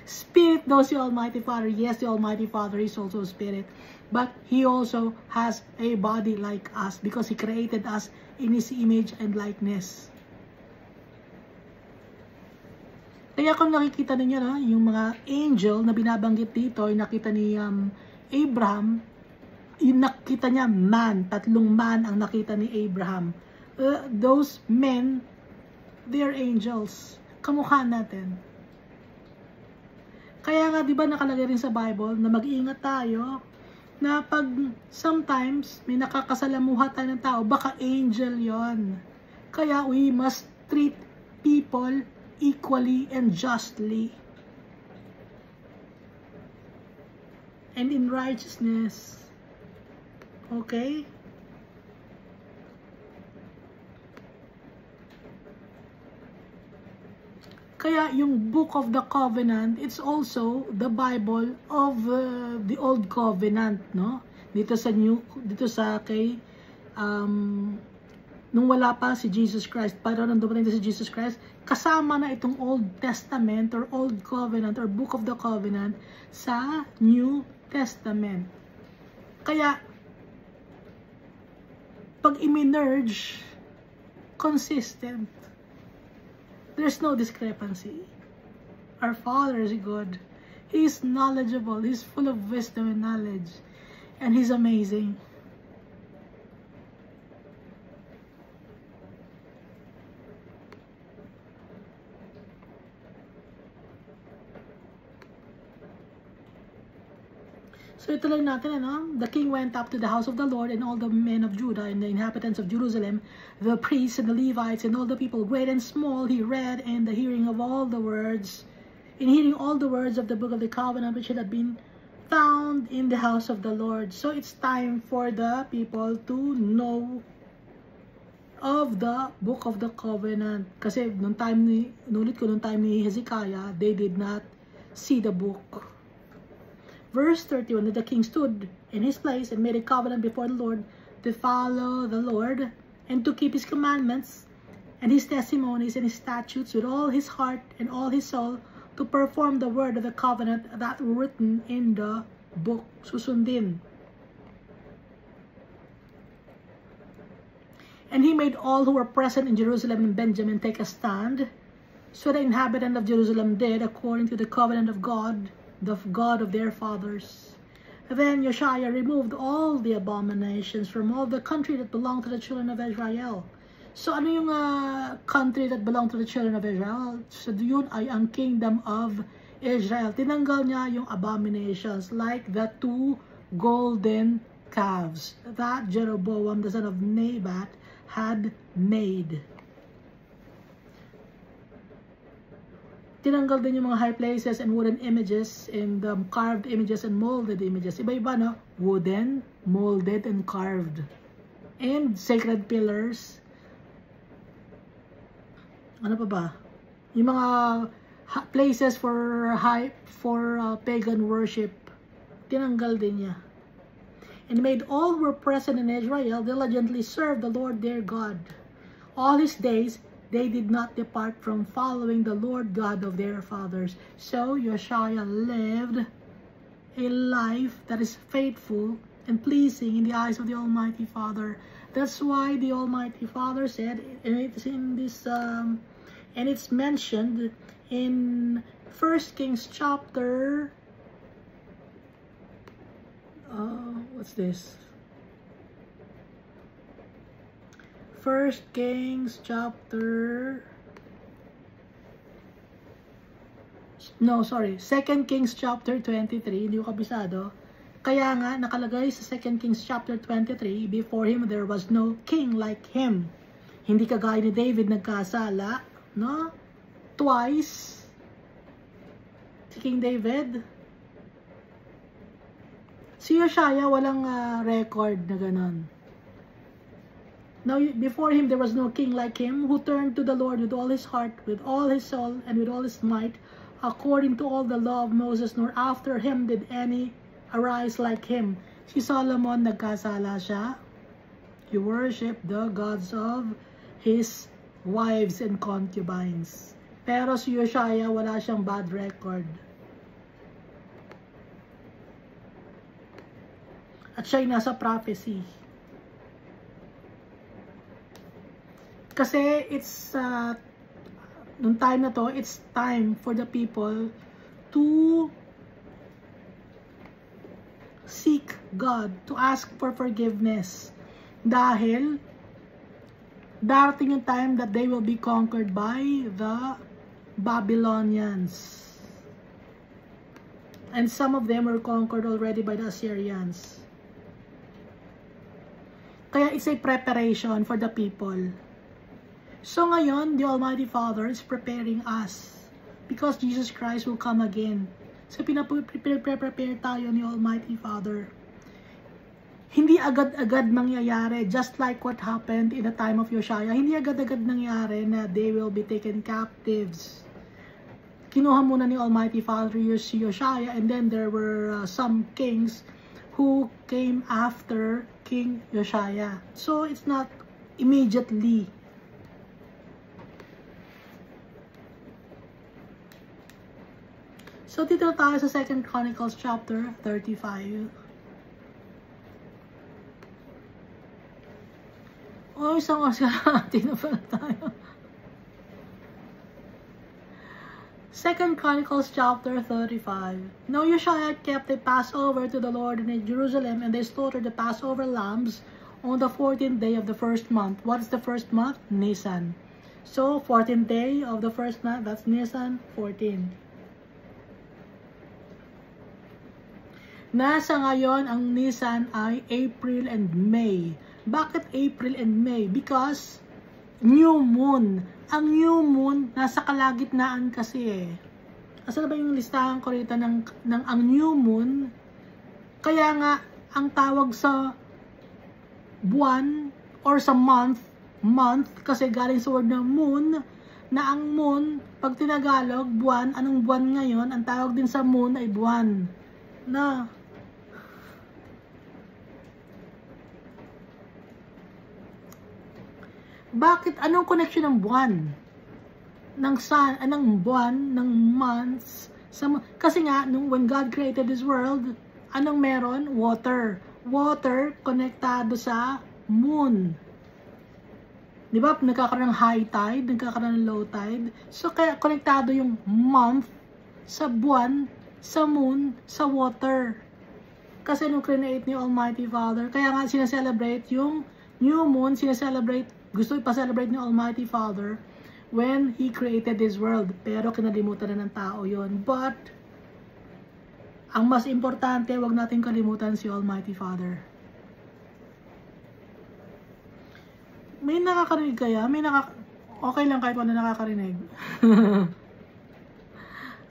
Spirit daw si Almighty Father. Yes, the Almighty Father is also a spirit. But He also has a body like us because He created us in His image and likeness. Kaya kung nakikita ninyo, no, yung mga angel na binabanggit dito, yung nakita ni Abraham, yung nakita niya man, 3 man ang nakita ni Abraham. Those men, they're angels. Kamukha natin. Kaya nga, di ba nakalagay rin sa Bible na mag-iingat tayo na pag sometimes may nakakasalamuha tayo ng tao, baka angel yon. Kaya we must treat people equally and justly and in righteousness. Okay? Kaya yung Book of the Covenant, it's also the Bible of the Old Covenant, no? Dito sa kay nung wala pa si Jesus Christ, para nung dumating si Jesus Christ, kasama na itong Old Testament or Old Covenant or Book of the Covenant sa New Testament. Kaya, pag i-merge, consistent. There's no discrepancy. Our Father is good. He is knowledgeable. He's full of wisdom and knowledge. And He's amazing. So ito lang natin, ano? The king went up to the house of the Lord, and all the men of Judah, and the inhabitants of Jerusalem, the priests and the Levites, and all the people, great and small, he read in the hearing of all the words, in hearing all the words of the book of the covenant, which had been found in the house of the Lord. So it's time for the people to know of the book of the covenant. Kasi nung time ni Hezekiah, they did not see the book. Verse 31, that the king stood in his place and made a covenant before the Lord to follow the Lord and to keep His commandments and His testimonies and His statutes with all his heart and all his soul, to perform the word of the covenant that were written in the book. Susundin. And he made all who were present in Jerusalem and Benjamin take a stand. So the inhabitant of Jerusalem did according to the covenant of God, the God of their fathers. Then Josiah removed all the abominations from all the country that belonged to the children of Israel. So ano yung country that belonged to the children of Israel? So yun ay ang kingdom of Israel. Tinanggal niya yung abominations like the 2 golden calves that Jeroboam the son of Nebat had made. Tinanggal din yung mga high places and wooden images and carved images and molded images. Iba-iba, no? Wooden, molded, and carved. And sacred pillars. Ano pa ba? Yung mga places for pagan worship. Tinanggal din niya. And made all who were present in Israel diligently serve the Lord their God. All his days, they did not depart from following the Lord God of their fathers. So Josiah lived a life that is faithful and pleasing in the eyes of the Almighty Father. That's why the Almighty Father said, and it's in this, and it's mentioned in 1 Kings chapter, what's this? 1 Kings chapter, no, sorry, 2 Kings chapter 23, hindi ko kabisado. Kaya nga, nakalagay sa 2 Kings chapter 23, before him there was no king like him. Hindi kagaya ni David nagkasala, no? Twice, si King David. Si Josiah walang record na ganon. Now, before him there was no king like him, who turned to the Lord with all his heart, with all his soul, and with all his might, according to all the law of Moses, nor after him did any arise like him. Si Solomon, nagkasala siya. He worshiped the gods of his wives and concubines. Pero si Josiah, wala siyang bad record. At siya'y nasa prophecy. Kasi it's, nung time na to, it's time for the people to seek God, to ask for forgiveness. Dahil, darating yung time that they will be conquered by the Babylonians. And some of them were conquered already by the Assyrians. Kaya it's a preparation for the people. So ngayon, the Almighty Father is preparing us because Jesus Christ will come again. So prepare tayo ni Almighty Father. Hindi agad-agad mangyayari, just like what happened in the time of Josiah. Hindi agad-agad nangyayari na they will be taken captives. Kinuha muna ni Almighty Father si Josiah, and then there were some kings who came after King Josiah. So it's not immediately. So, dito tayo sa 2 Chronicles chapter 35. Oh, isang oras na pala tayo. 2 Chronicles chapter 35. Now Josiah kept a Passover to the Lord in Jerusalem, and they slaughtered the Passover lambs on the 14th day of the first month. What is the first month? Nisan. So, 14th day of the first month, that's Nisan 14. Nasa ngayon, ang Nisan ay April and May. Bakit April and May? Because new moon. Ang new moon, nasa kalagitnaan kasi eh. Asa na ba yung listahan ko rito ng ang new moon? Kaya nga, ang tawag sa buwan or sa month, kasi galing sa word ng moon, na ang moon, pag tinagalog, buwan, anong buwan ngayon? Ang tawag din sa moon ay buwan. Na, bakit? Anong connection ng buwan? Ng sun, anong buwan, ng months? Kasi nga, when God created this world, anong meron? Water. Water, konektado sa moon. Di ba? Nagkakaroon ng high tide, nagkakaroon ng low tide. So, kaya konektado yung month sa buwan, sa moon, sa water. Kasi nung create ni Almighty Father, kaya nga sinaselebrate yung new moon, gusto ipaselebrate ni Almighty Father when He created this world. Pero kinalimutan na ng tao yon. But, ang mas importante, wag natin kalimutan si Almighty Father. May nakakarinig kaya? Okay lang kahit wala nakakarinig.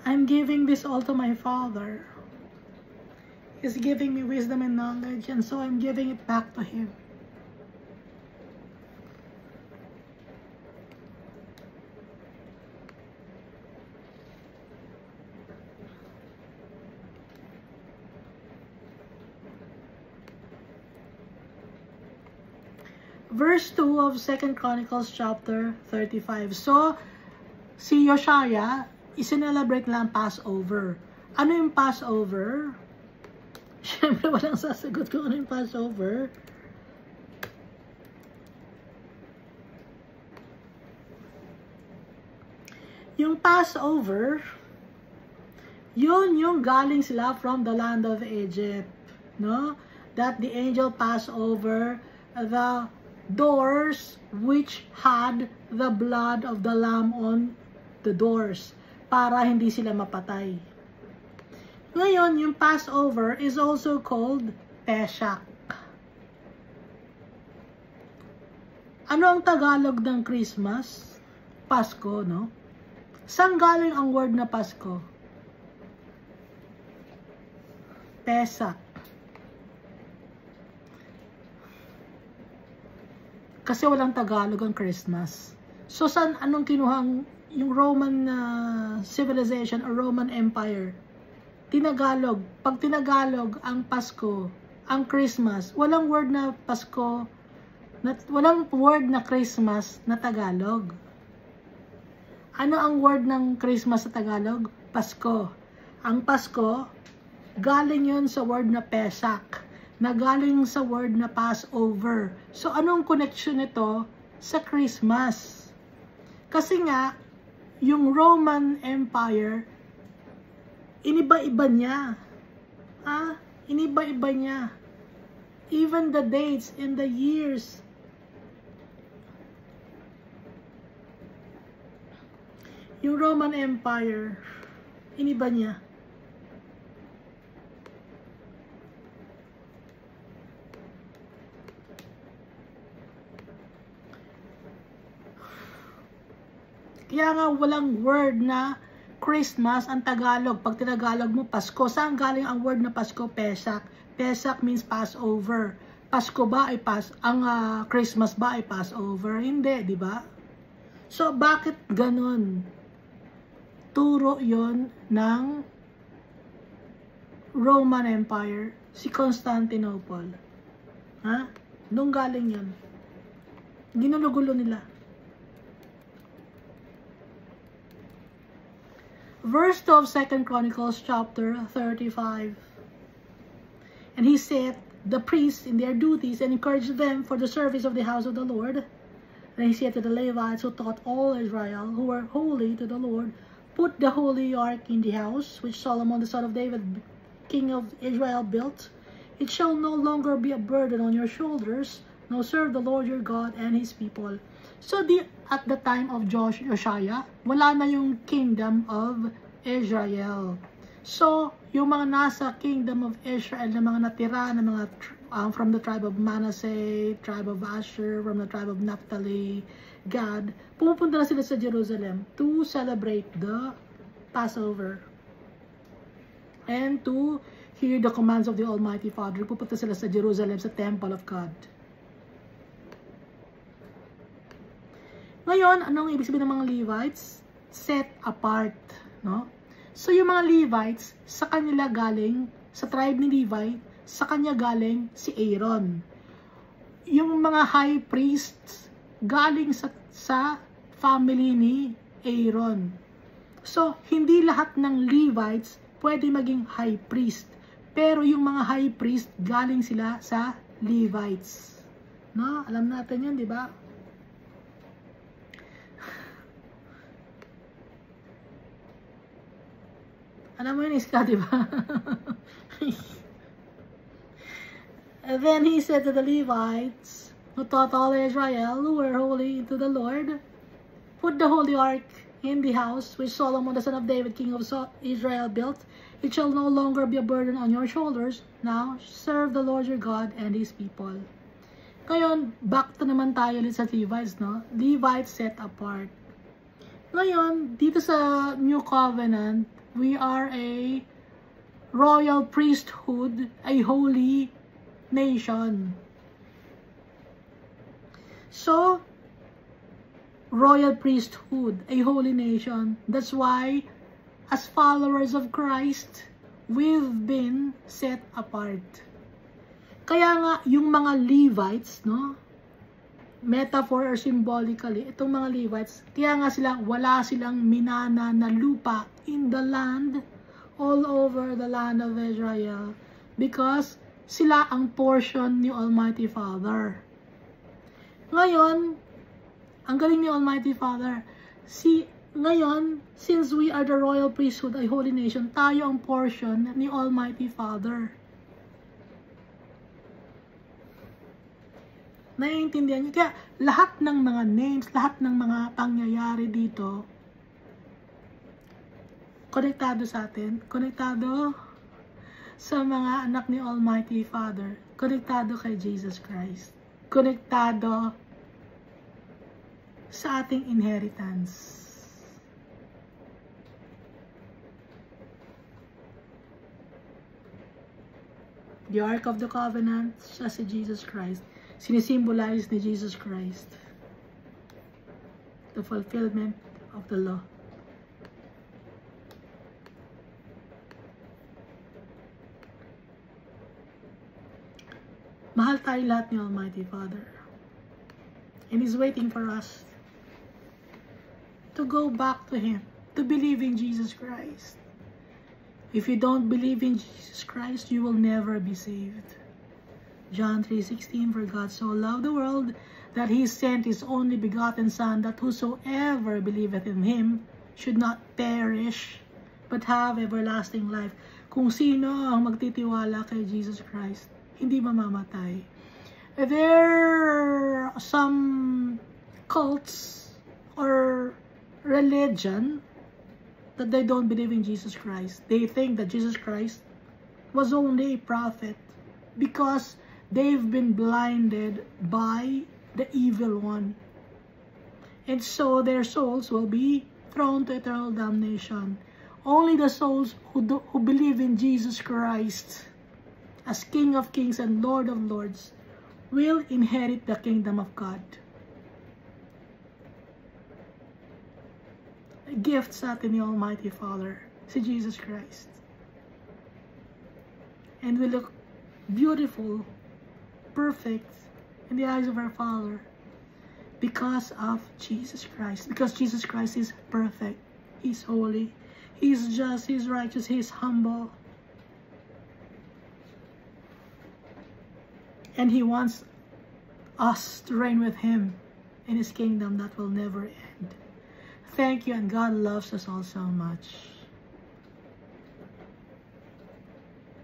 I'm giving this all to my Father. He's giving me wisdom and knowledge, and so I'm giving it back to Him. Verse 2 of 2 Chronicles chapter 35. So, si Josiah, isinelebrate lang Passover. Ano yung Passover? Siyempre, walang sasagot kung ano yung Passover. Yung Passover, yun yung galing sila from the land of Egypt. No? That the angel passed over the doors which had the blood of the lamb on the doors para hindi sila mapatay. Ngayon, yung Passover is also called Pesach. Ano ang Tagalog ng Christmas? Pasko, no? Saan galing ang word na Pasko? Pesach. Kasi walang Tagalog ang Christmas. So, anong kinuhang yung Roman civilization or Roman Empire? Tinagalog. Pag Tinagalog ang Pasko, ang Christmas, walang word na Pasko, walang word na Christmas na Tagalog. Ano ang word ng Christmas sa Tagalog? Pasko. Ang Pasko, galing yun sa word na Pesach, na galing sa word na Passover. So, anong connection nito sa Christmas? Kasi nga, yung Roman Empire, iniba-iba niya. Iniba-iba niya. Even the dates and the years. Yung Roman Empire, iniba niya. Kaya nga walang word na Christmas ang Tagalog. Pag Tinagalog mo, Pasko. Saan galing ang word na Pasko? Pesach. Pesach means Passover. Pasko ba ay Christmas ba ay Passover? Hindi, di ba? So, bakit ganun? Turo yon ng Roman Empire, si Constantinople. Doon galing yun. Ginulo-gulo nila. Verse 2 of 2 Chronicles chapter 35. And he set the priests in their duties and encouraged them for the service of the house of the Lord. And he said to the Levites who taught all Israel, who were holy to the Lord, put the holy ark in the house which Solomon the son of David, king of Israel, built. It shall no longer be a burden on your shoulders. Now serve the Lord your God and His people. So at the time of Josiah, wala na yung kingdom of Israel. So, yung mga nasa kingdom of Israel na mga natira na mga from the tribe of Manasseh, tribe of Asher, from the tribe of Naphtali, Gad, pumupunta na sila sa Jerusalem to celebrate the Passover and to hear the commands of the Almighty Father. Pupunta sila sa Jerusalem, sa Temple of God. Ngayon, anong ibig sabihin ng mga Levites? Set apart, no? So, yung mga Levites, sa kanila galing, sa tribe ni Levi, sa kanya galing si Aaron. Yung mga high priests, galing sa family ni Aaron. So, hindi lahat ng Levites pwede maging high priest. Pero yung mga high priest, galing sila sa Levites. No? Alam natin yun, di ba? Alam mo yun, Iska, di ba? And then he said to the Levites, who taught all Israel, who were holy to the Lord, put the holy ark in the house which Solomon the son of David, king of Israel, built. It shall no longer be a burden on your shoulders. Now, serve the Lord your God and His people. Ngayon, back to naman tayo ulit sa Levites, no? Levites set apart. Ngayon, dito sa New Covenant, we are a royal priesthood, a holy nation. So, royal priesthood, a holy nation. That's why, as followers of Christ, we've been set apart. Kaya nga, yung mga Levites, no? Metaphor or symbolically, itong mga Levites, kaya nga wala silang minana na lupa in the land, all over the land of Israel, because sila ang portion ni Almighty Father. Ngayon, ang galing ni Almighty Father, ngayon, since we are the royal priesthood, a holy nation, tayo ang portion ni Almighty Father. Naiintindihan niyo? Kaya lahat ng mga names, lahat ng mga pangyayari dito, konektado sa atin, konektado sa mga anak ni Almighty Father, konektado kay Jesus Christ, konektado sa ating inheritance. The Ark of the Covenant, siya si Jesus Christ. Sinisimbolize ni Jesus Christ the fulfillment of the law. Mahal tayo lahat ni Almighty Father. And He's waiting for us to go back to Him, to believe in Jesus Christ. If you don't believe in Jesus Christ, you will never be saved. John 3:16, for God so loved the world that He sent His only begotten Son, that whosoever believeth in Him should not perish, but have everlasting life. Kung sino ang magtitiwala kay Jesus Christ, hindi mamamatay. There are some cults or religion that they don't believe in Jesus Christ. They think that Jesus Christ was only a prophet because they've been blinded by the evil one. And so their souls will be thrown to eternal damnation. Only the souls who believe in Jesus Christ as King of Kings and Lord of Lords will inherit the kingdom of God. A gift sa atin ni Almighty Father, si Jesus Christ. And we look beautiful, perfect in the eyes of our Father because of Jesus Christ. Because Jesus Christ is perfect, He's holy, He's just, He's righteous, He's humble. And He wants us to reign with Him in His kingdom that will never end. Thank you, and God loves us all so much.